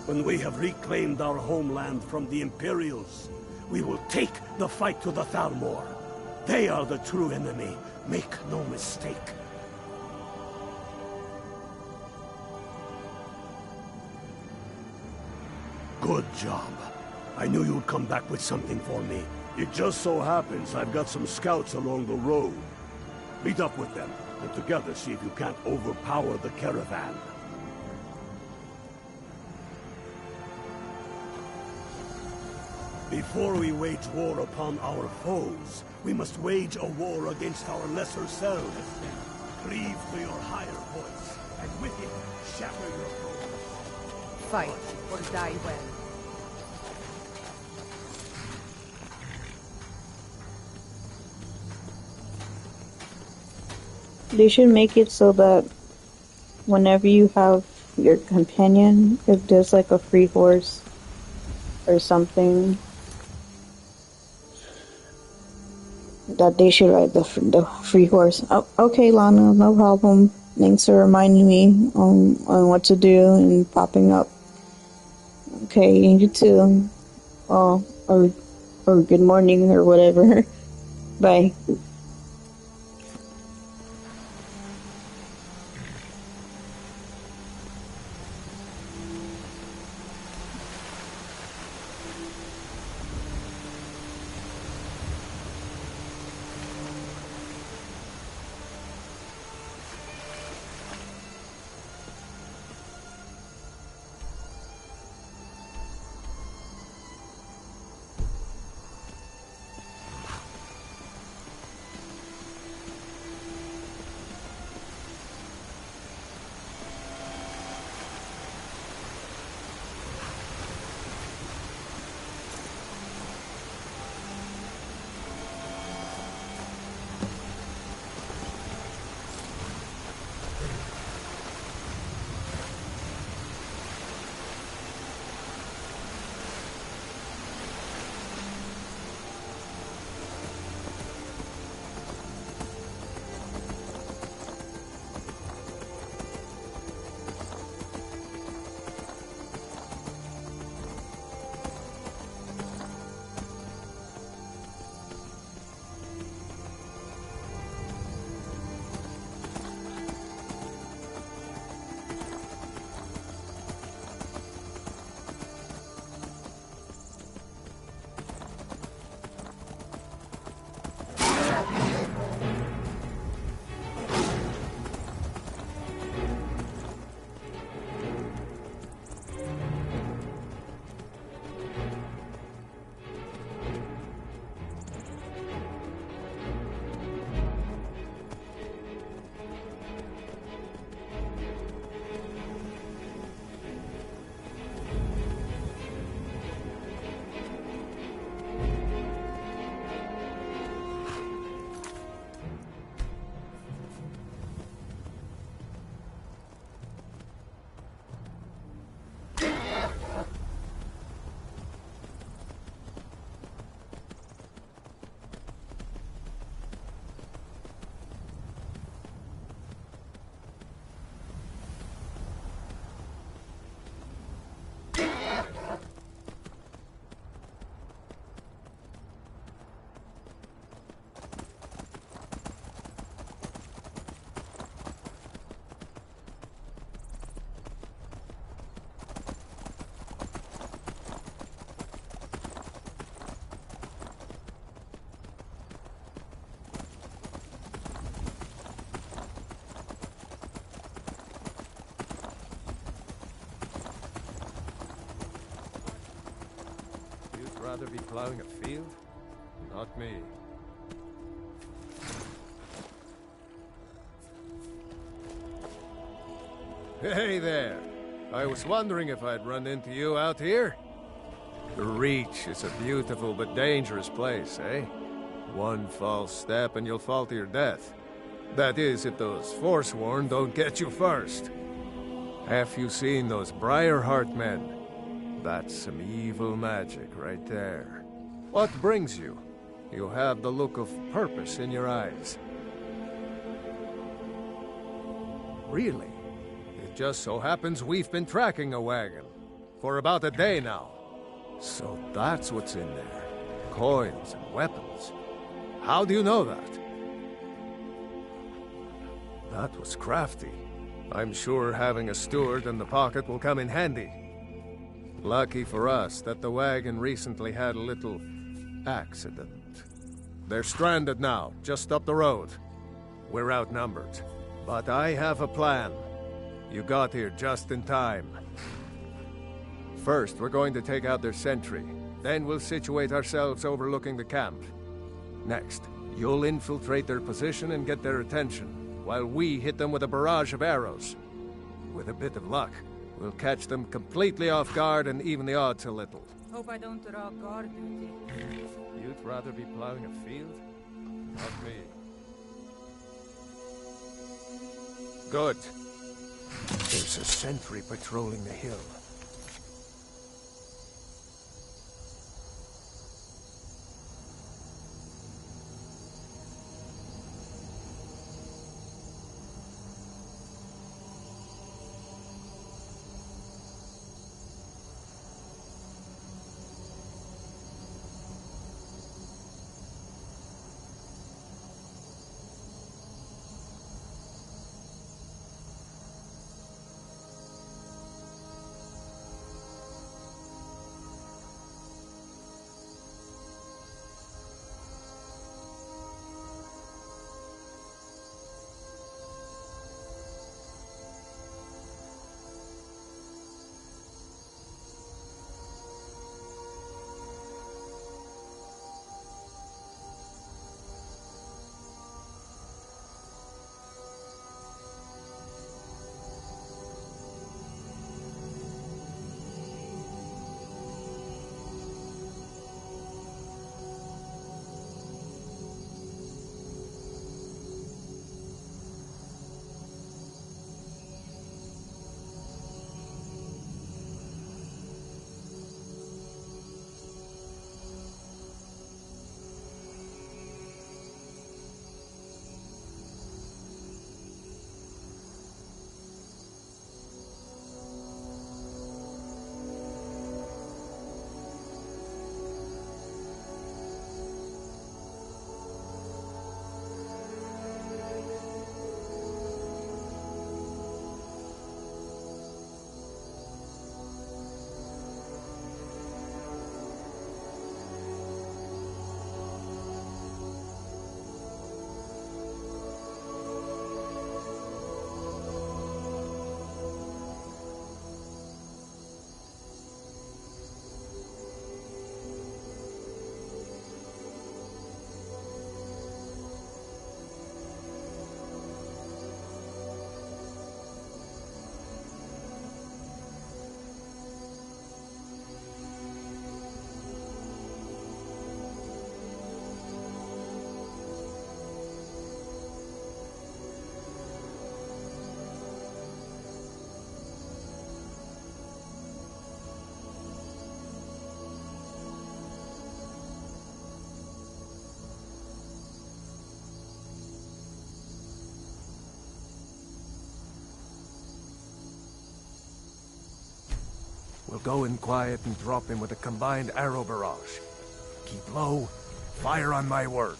When we have reclaimed our homeland from the Imperials, we will take the fight to the Thalmor. They are the true enemy. Make no mistake. Good job. I knew you'd come back with something for me. It just so happens I've got some scouts along the road. Meet up with them, and together see if you can't overpower the caravan. Before we wage war upon our foes, we must wage a war against our lesser selves. Cleave to your higher voice, and with it, shatter your foes. Fight or die well. They should make it so that whenever you have your companion, if there's like a free horse or something, that they should ride the free horse. Oh, okay, Lana, no problem. Thanks for reminding me on what to do and popping up. Okay, you too. Oh, or good morning or whatever. Bye. rather be plowing a field? Not me. Hey there! I was wondering if I'd run into you out here. The Reach is a beautiful but dangerous place, eh? One false step and you'll fall to your death. That is, if those Forsworn don't get you first. Have you seen those Briarheart men? That's some evil magic right there. What brings you? You have the look of purpose in your eyes. Really? It just so happens we've been tracking a wagon for about a day now. So that's what's in there. Coins and weapons. How do you know that? That was crafty. I'm sure having a steward in the pocket will come in handy. Lucky for us that the wagon recently had a little accident. They're stranded now, just up the road. We're outnumbered, but I have a plan. You got here just in time. First, we're going to take out their sentry. Then we'll situate ourselves overlooking the camp. Next, you'll infiltrate their position and get their attention, while we hit them with a barrage of arrows. With a bit of luck, we'll catch them completely off guard and even the odds a little. Hope I don't draw guard duty. You'd rather be plowing a field? Not me. Good. There's a sentry patrolling the hill. We'll go in quiet and drop him with a combined arrow barrage. Keep low, fire on my word.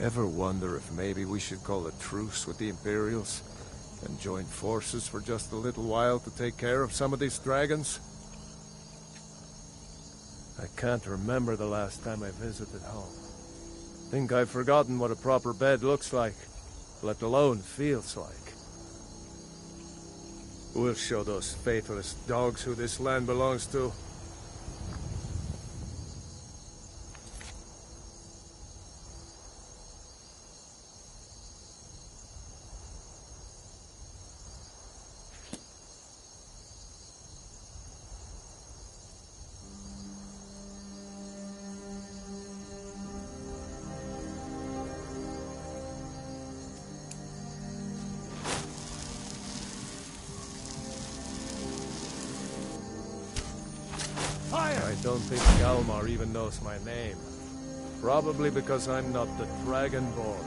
Ever wonder if maybe we should call a truce with the Imperials and join forces for just a little while to take care of some of these dragons? I can't remember the last time I visited home. Think I've forgotten what a proper bed looks like, let alone feels like. We'll show those faithless dogs who this land belongs to. I don't think Galmar even knows my name. Probably because I'm not the Dragonborn.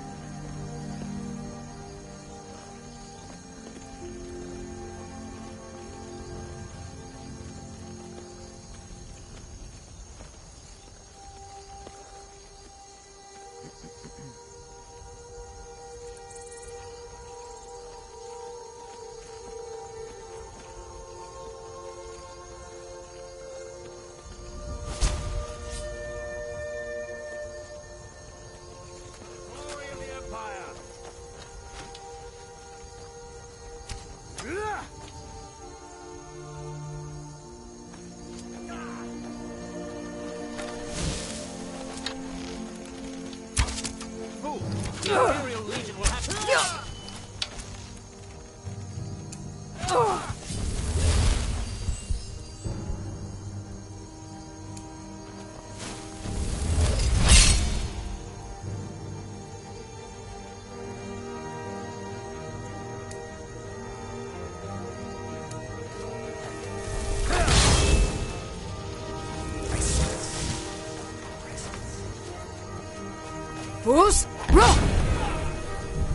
The Imperial Legion will have to... Fools! Run!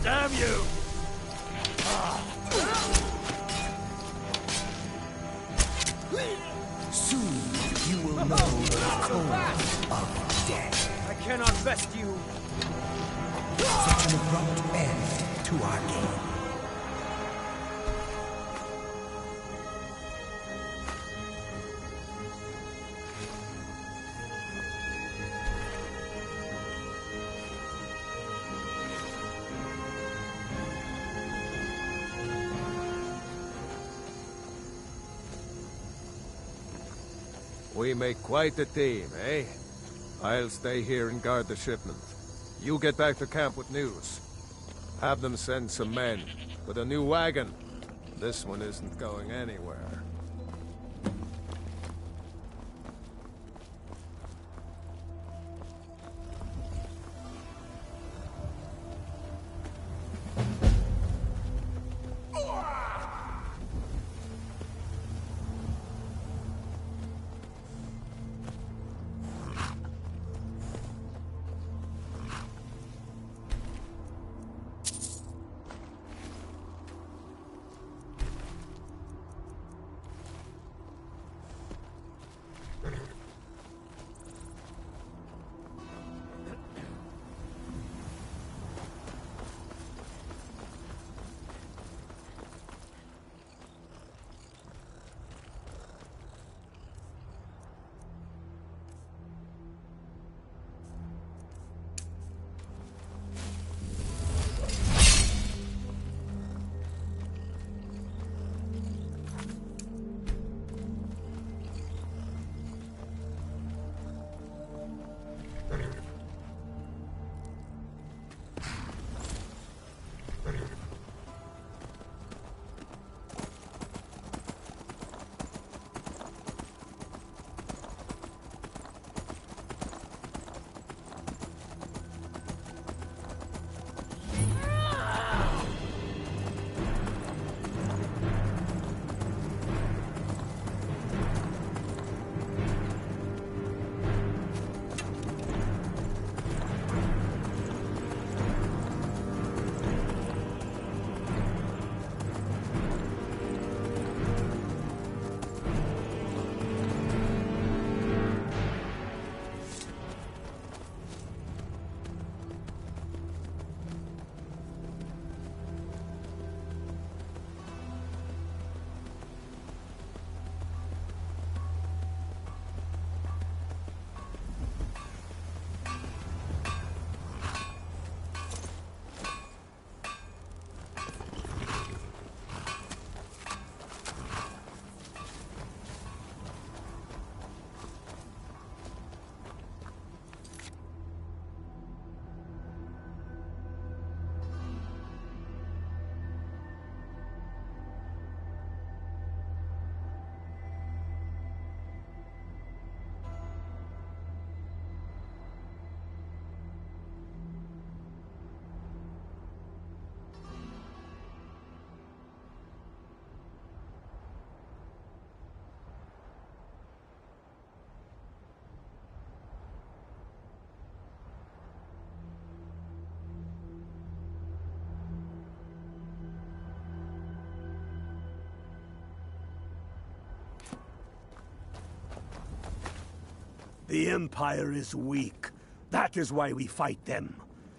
Damn you! Soon you will know the cold of death. I cannot rest you. Such an abrupt end to our game. We make quite a team, eh? I'll stay here and guard the shipment. You get back to camp with news. Have them send some men with a new wagon. This one isn't going anywhere. The Empire is weak. That is why we fight them.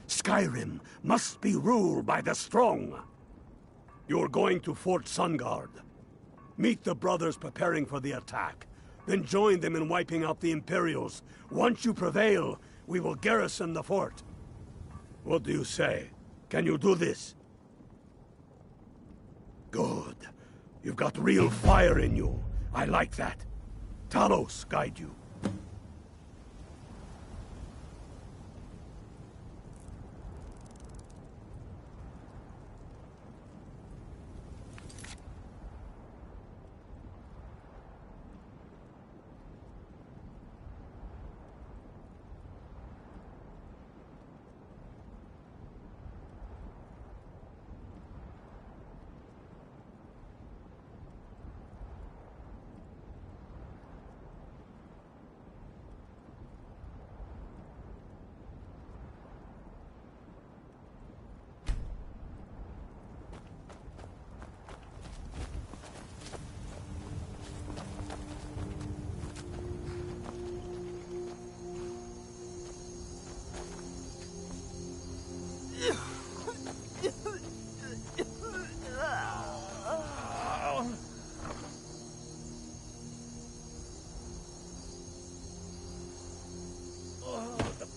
Skyrim must be ruled by the strong. You're going to Fort Sunguard. Meet the brothers preparing for the attack. Then join them in wiping out the Imperials. Once you prevail, we will garrison the fort. What do you say? Can you do this? Good. You've got real fire in you. I like that. Talos guide you.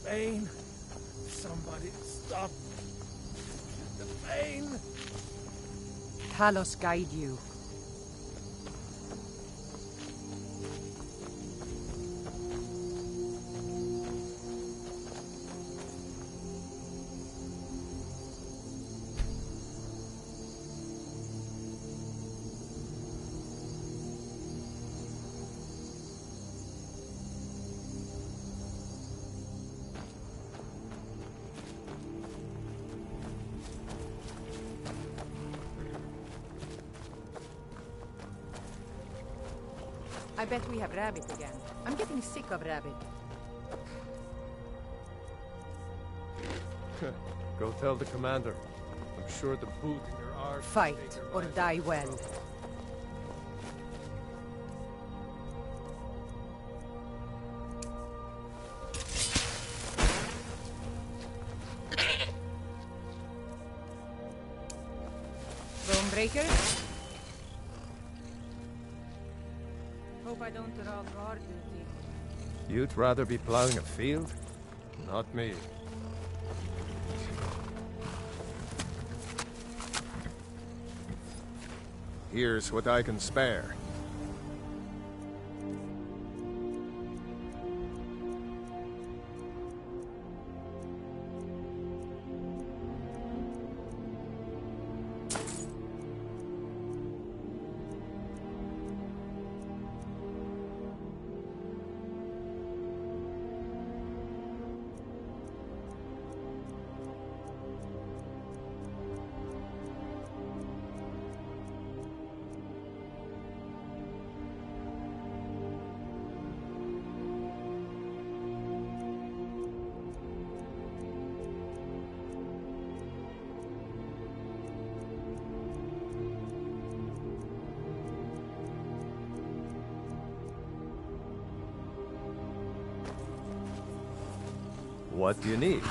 Pain. Somebody stop the pain. Talos guide you. I bet we have rabbit again. I'm getting sick of rabbit. Go tell the commander. I'm sure the boot in your arse... Fight or die well. Bonebreaker? Hope I don't draw guard duty. You'd rather be plowing a field? Not me. Here's what I can spare. What do you need?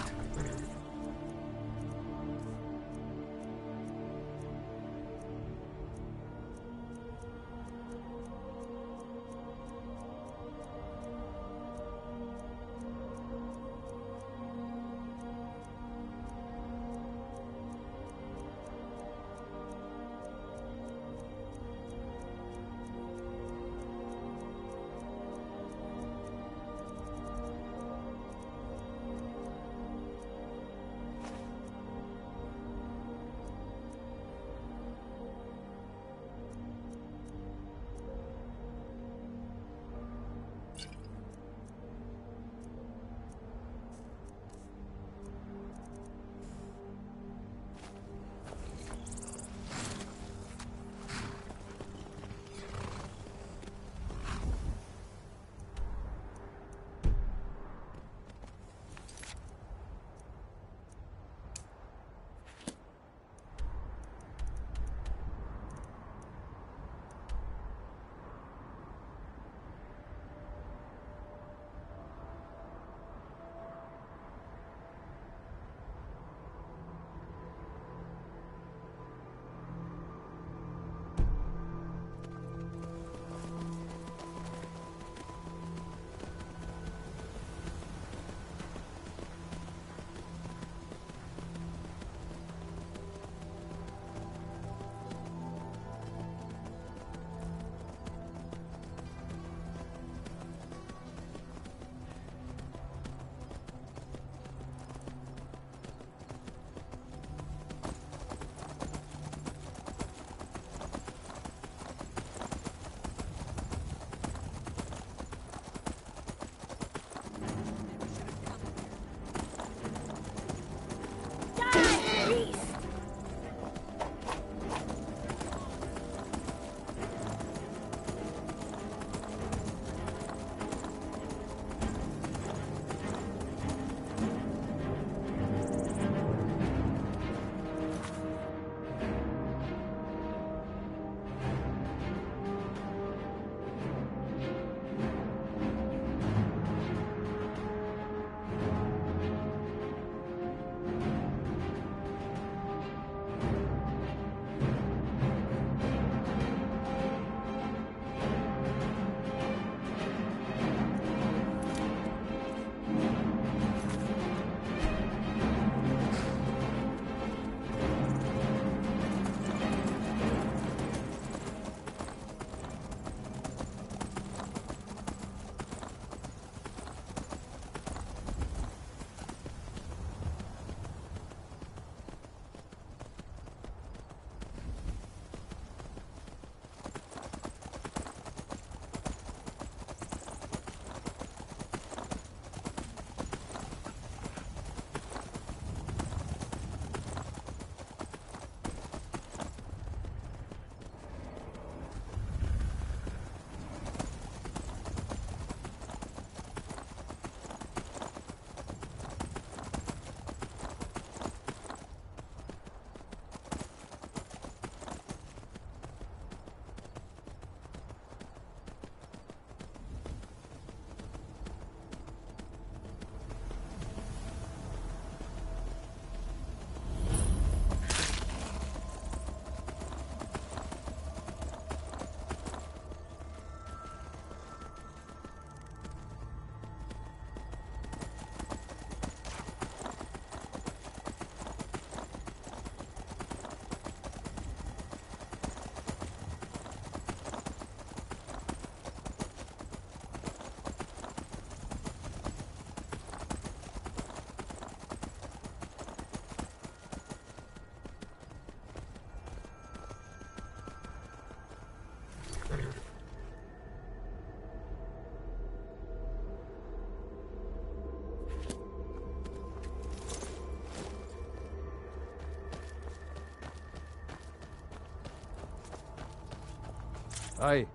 Aye.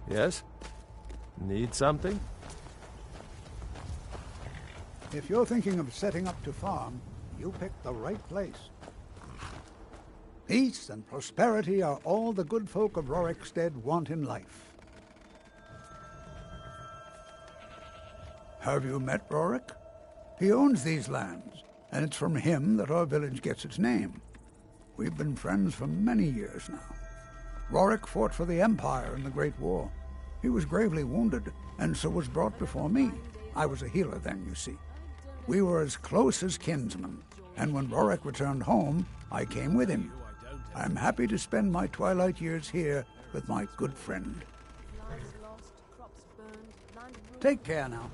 Yes? Need something? If you're thinking of setting up to farm, you picked the right place. Peace and prosperity are all the good folk of Rorikstead want in life. Have you met Rorik? He owns these lands, and it's from him that our village gets its name. We've been friends for many years now. Rorik fought for the Empire in the Great War. He was gravely wounded, and so was brought before me. I was a healer then, you see. We were as close as kinsmen, and when Rorik returned home, I came with him. I'm happy to spend my twilight years here with my good friend. Take care now.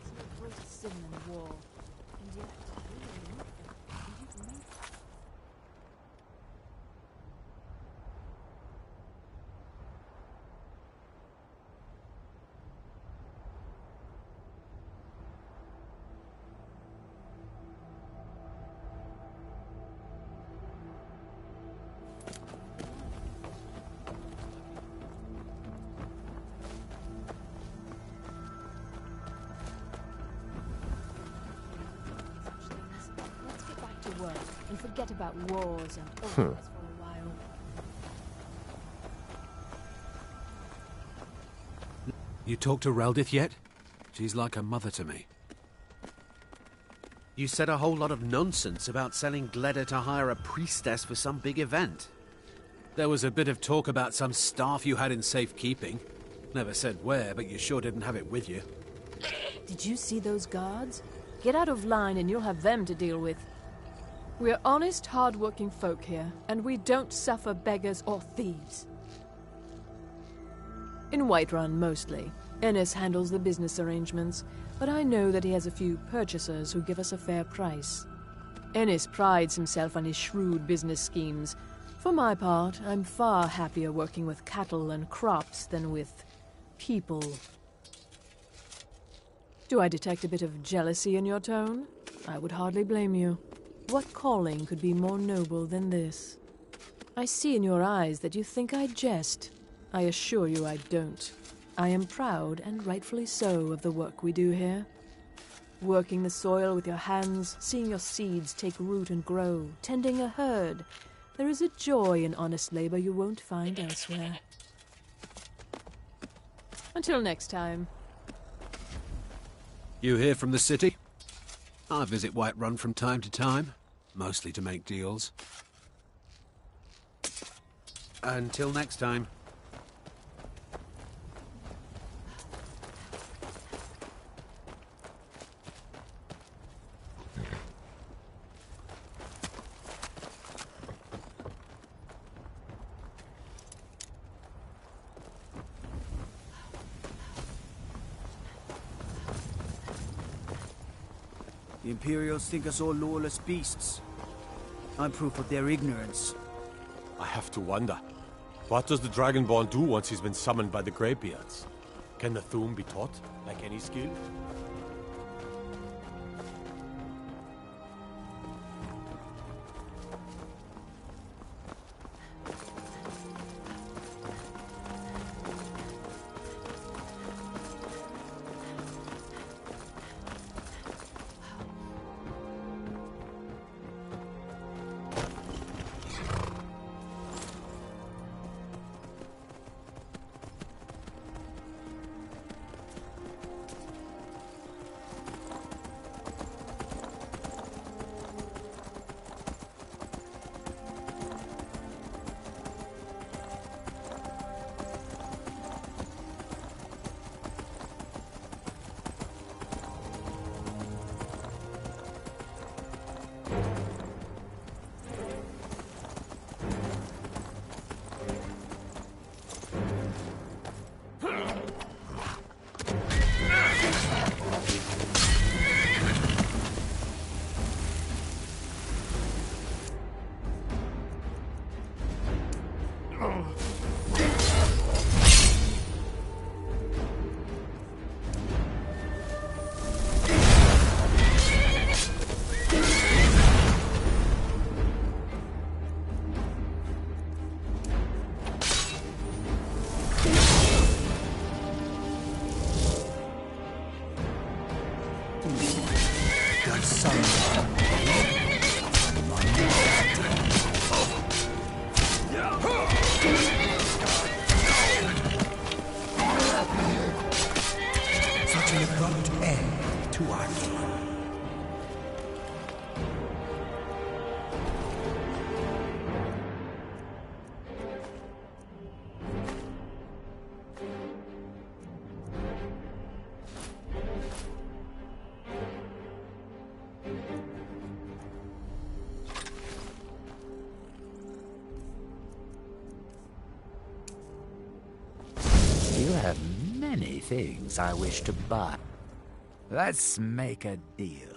And forget about wars and orphans for a while. You talked to Reldith yet? She's like a mother to me. You said a whole lot of nonsense about selling Gleda to hire a priestess for some big event. There was a bit of talk about some staff you had in safekeeping. Never said where, but you sure didn't have it with you. Did you see those guards? Get out of line and you'll have them to deal with. We're honest, hard-working folk here, and we don't suffer beggars or thieves. In Whiterun, mostly. Ennis handles the business arrangements, but I know that he has a few purchasers who give us a fair price. Ennis prides himself on his shrewd business schemes. For my part, I'm far happier working with cattle and crops than with people. Do I detect a bit of jealousy in your tone? I would hardly blame you. What calling could be more noble than this? I see in your eyes that you think I jest. I assure you I don't. I am proud, and rightfully so, of the work we do here. Working the soil with your hands, seeing your seeds take root and grow, tending a herd. There is a joy in honest labor you won't find elsewhere. Until next time. You here from the city? I visit Whiterun from time to time, mostly to make deals. Until next time. The Imperials think us all lawless beasts. I'm proof of their ignorance. I have to wonder. What does the Dragonborn do once he's been summoned by the Greybeards? Can the Thu'um be taught, like any skill? Such an abrupt end to our game. You have many things I wish to buy. Let's make a deal.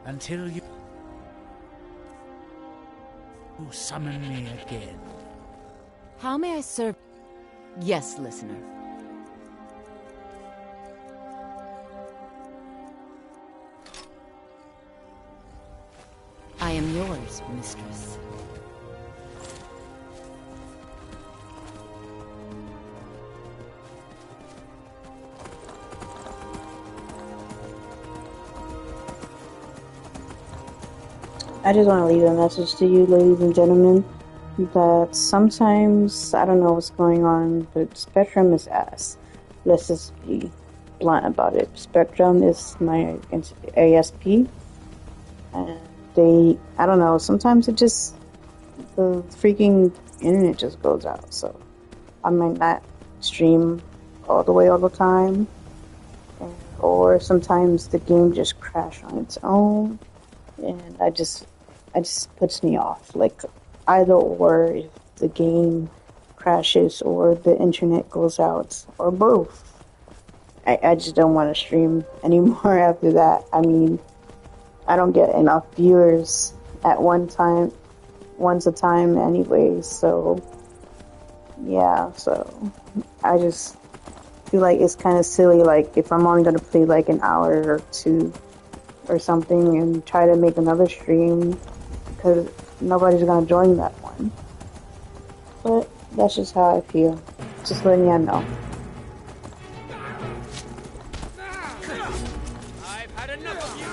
Until you summon me again. How may I serve? Yes, listener. I am yours, mistress. I just want to leave a message to you, ladies and gentlemen, that sometimes, I don't know what's going on, but Spectrum is ass. Let's just be blunt about it. Spectrum is my ASP, and I don't know, sometimes the freaking internet just goes out, so I might not stream all the way all the time, or sometimes the game just crashes on its own, and it just puts me off. Like, either or, if the game crashes or the internet goes out, or both. I just don't want to stream anymore after that. I mean, I don't get enough viewers at once a time anyway, so yeah, so I just feel like it's kind of silly, like, if I'm only going to play like an hour or two or something and try to make another stream, because nobody's going to join that one. But that's just how I feel. Just letting you know. I've had enough of you.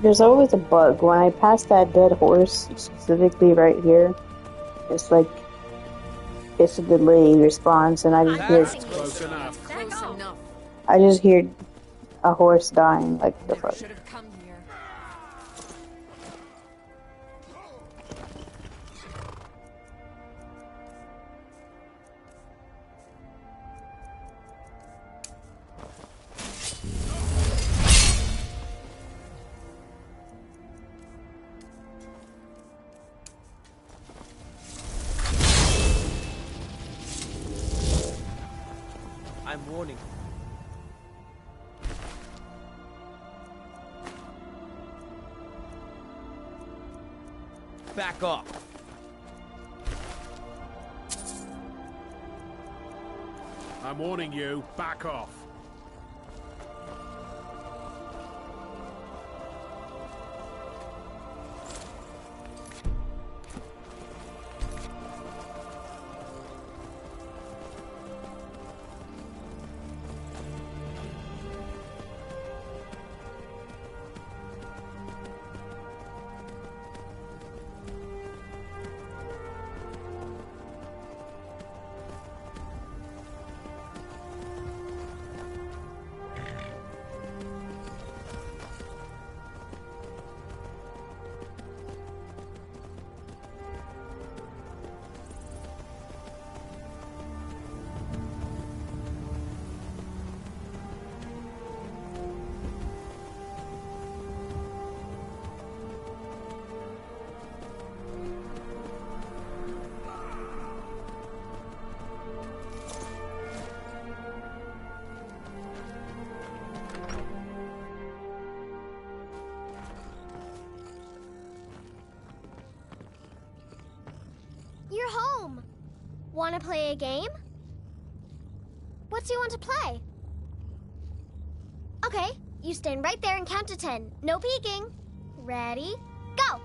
There's always a bug. When I pass that dead horse, specifically right here, it's like, it's a delayed response, and I just Close enough. I just hear a horse dying, like the fuck. I'm warning. Back off. I'm warning you, back off. Want to play a game? What do you want to play? Okay, you stand right there and count to 10. No peeking. Ready? Go!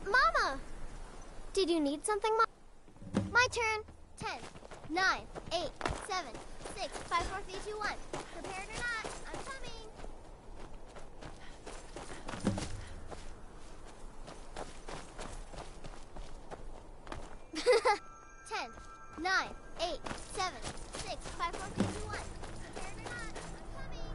Mama! Did you need something, Mom? My turn. 10, 9, 8, 7, 6, 5, 4, 3, 2, 1. Prepared or not, I'm coming. Ten, 9, 8, 7, 6, 5, 4, 3, 2, 1. Prepared or not, I'm coming.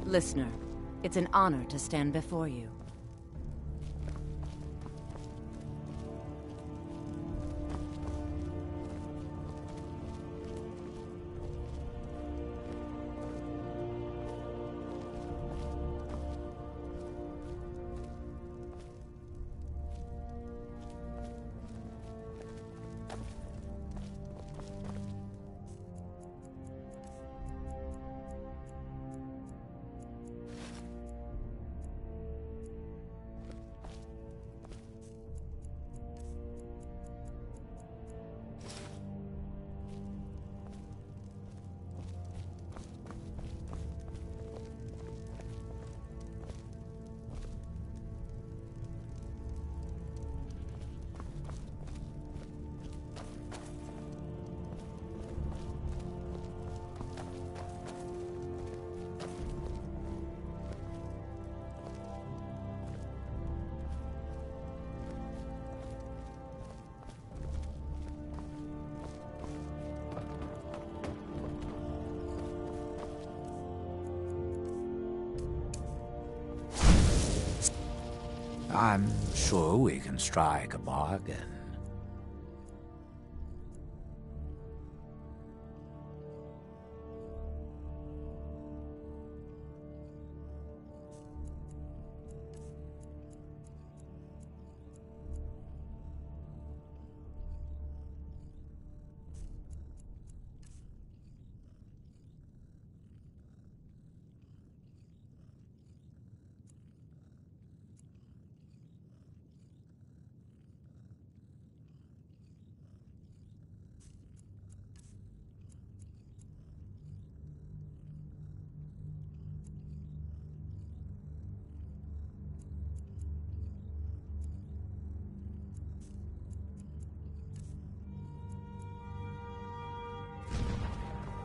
Listener, it's an honor to stand before you. I'm sure we can strike a bargain.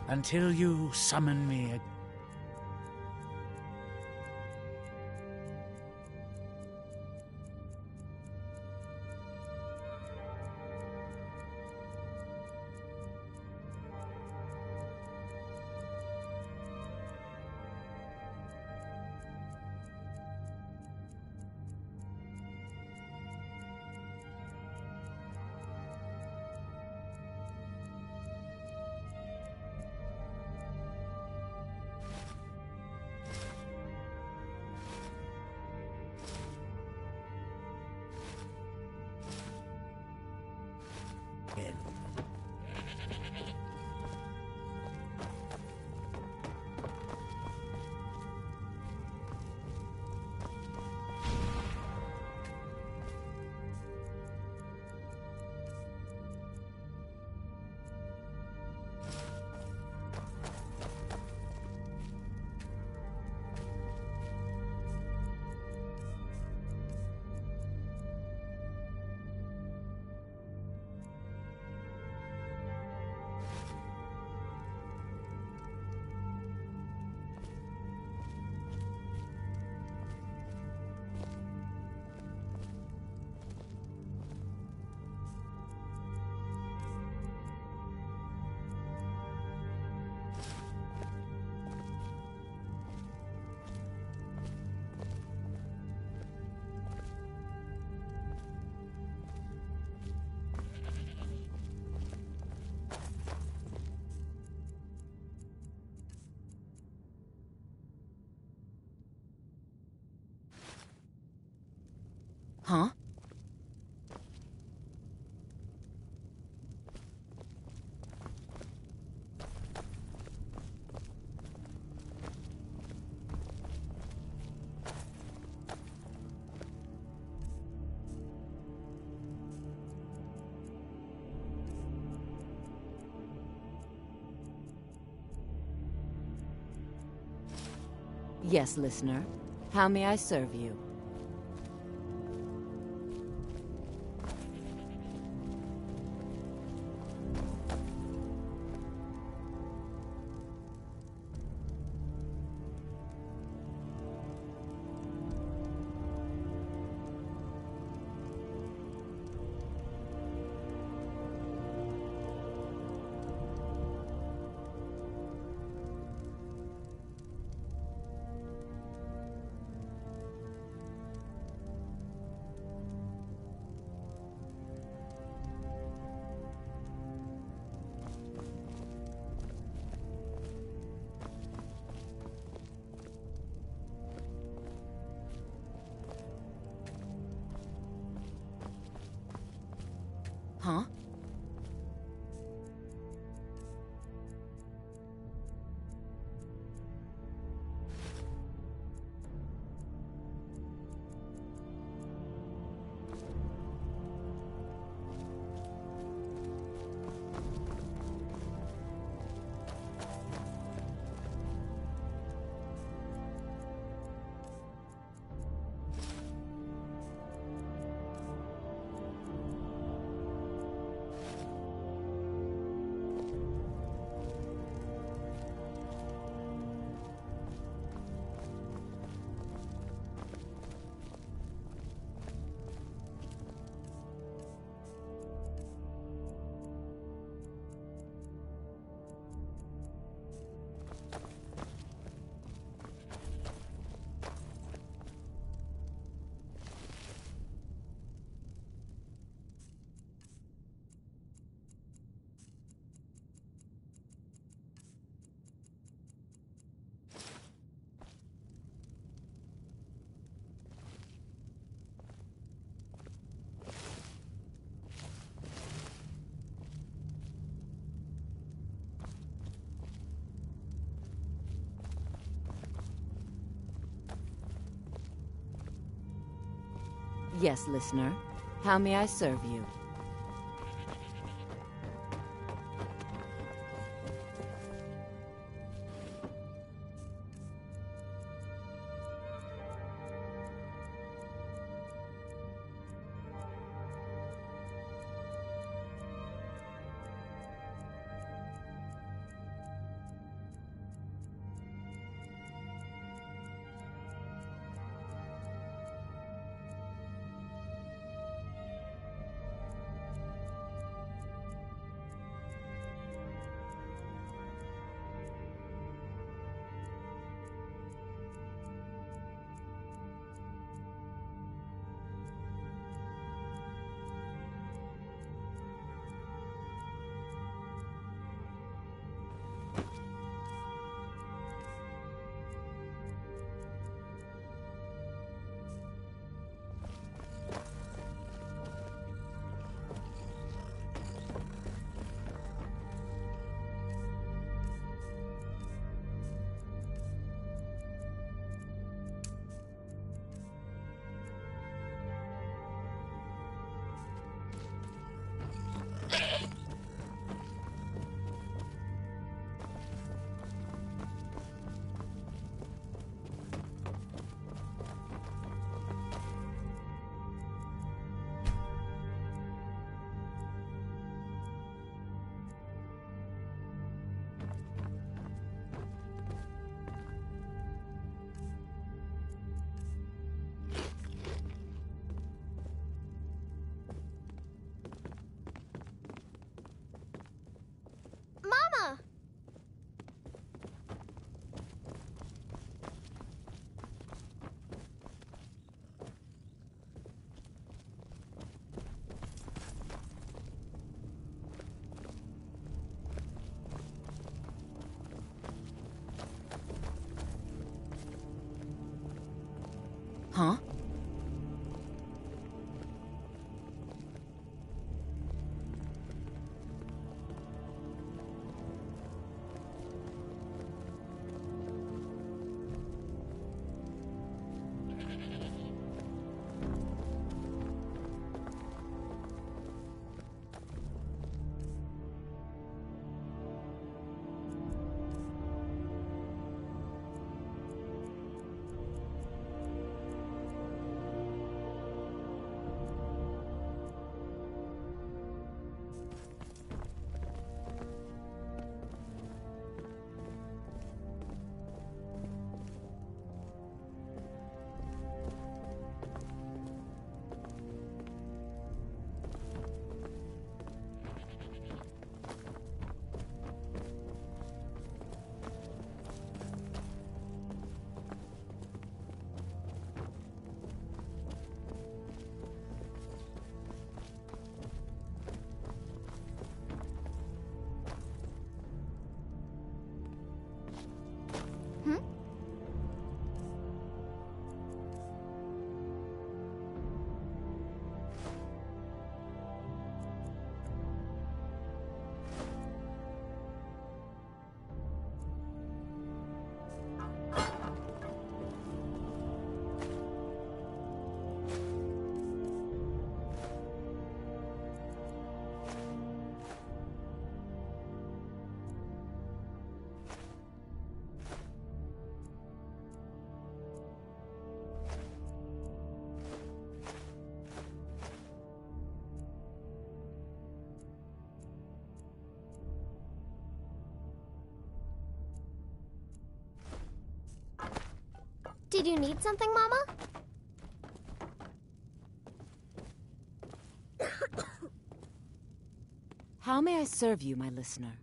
Until you summon me again. Huh? Yes, listener. How may I serve you? Huh? Yes, listener. How may I serve you? Did you need something, Mama? How may I serve you, my listener?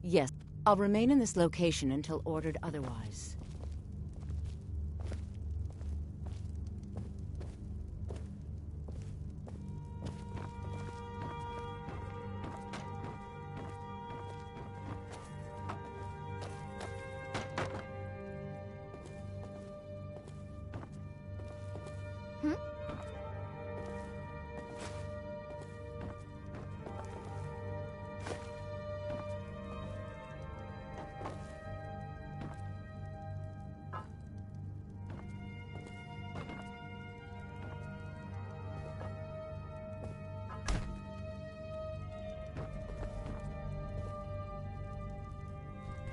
Yes, I'll remain in this location until ordered otherwise.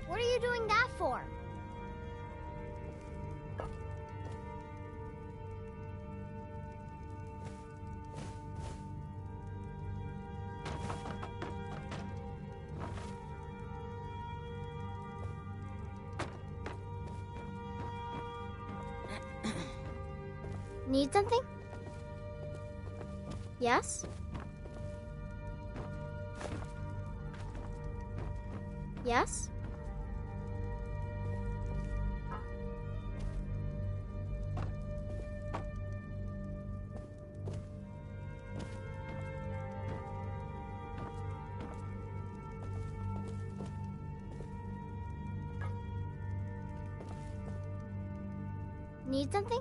What are you doing that for? Need something? Yes? Yes? Need something?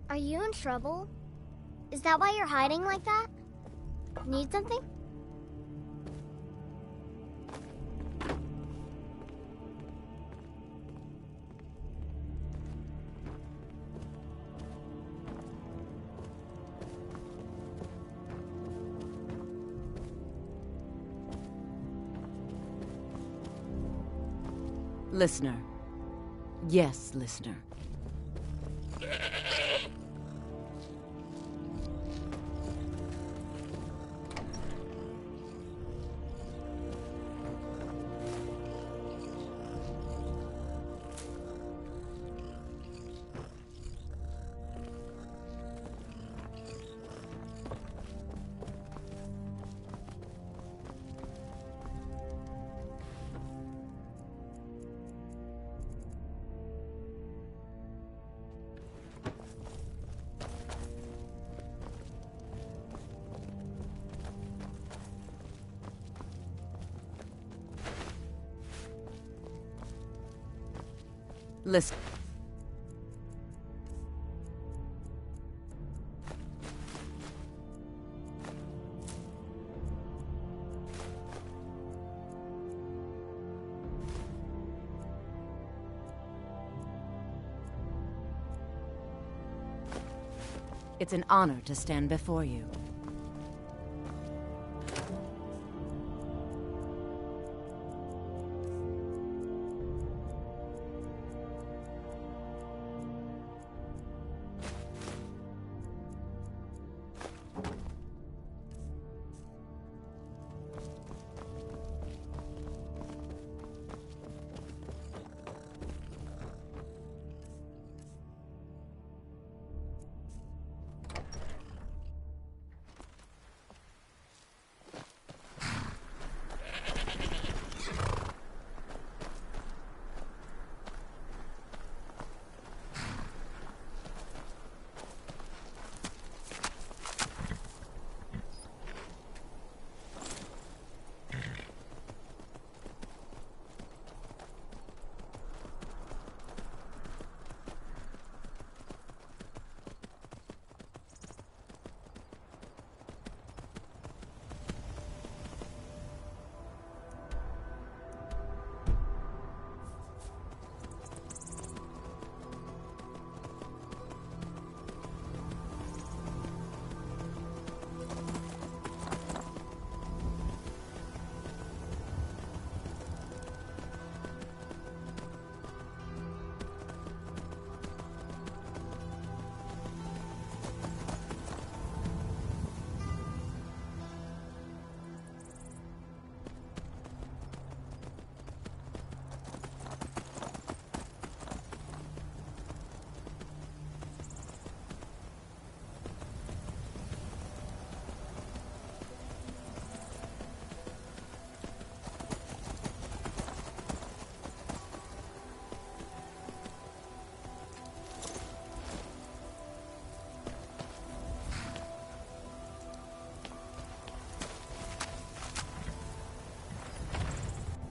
Are you in trouble? Is that why you're hiding like that? Need something? Listener. Yes, listener. Listen. It's an honor to stand before you.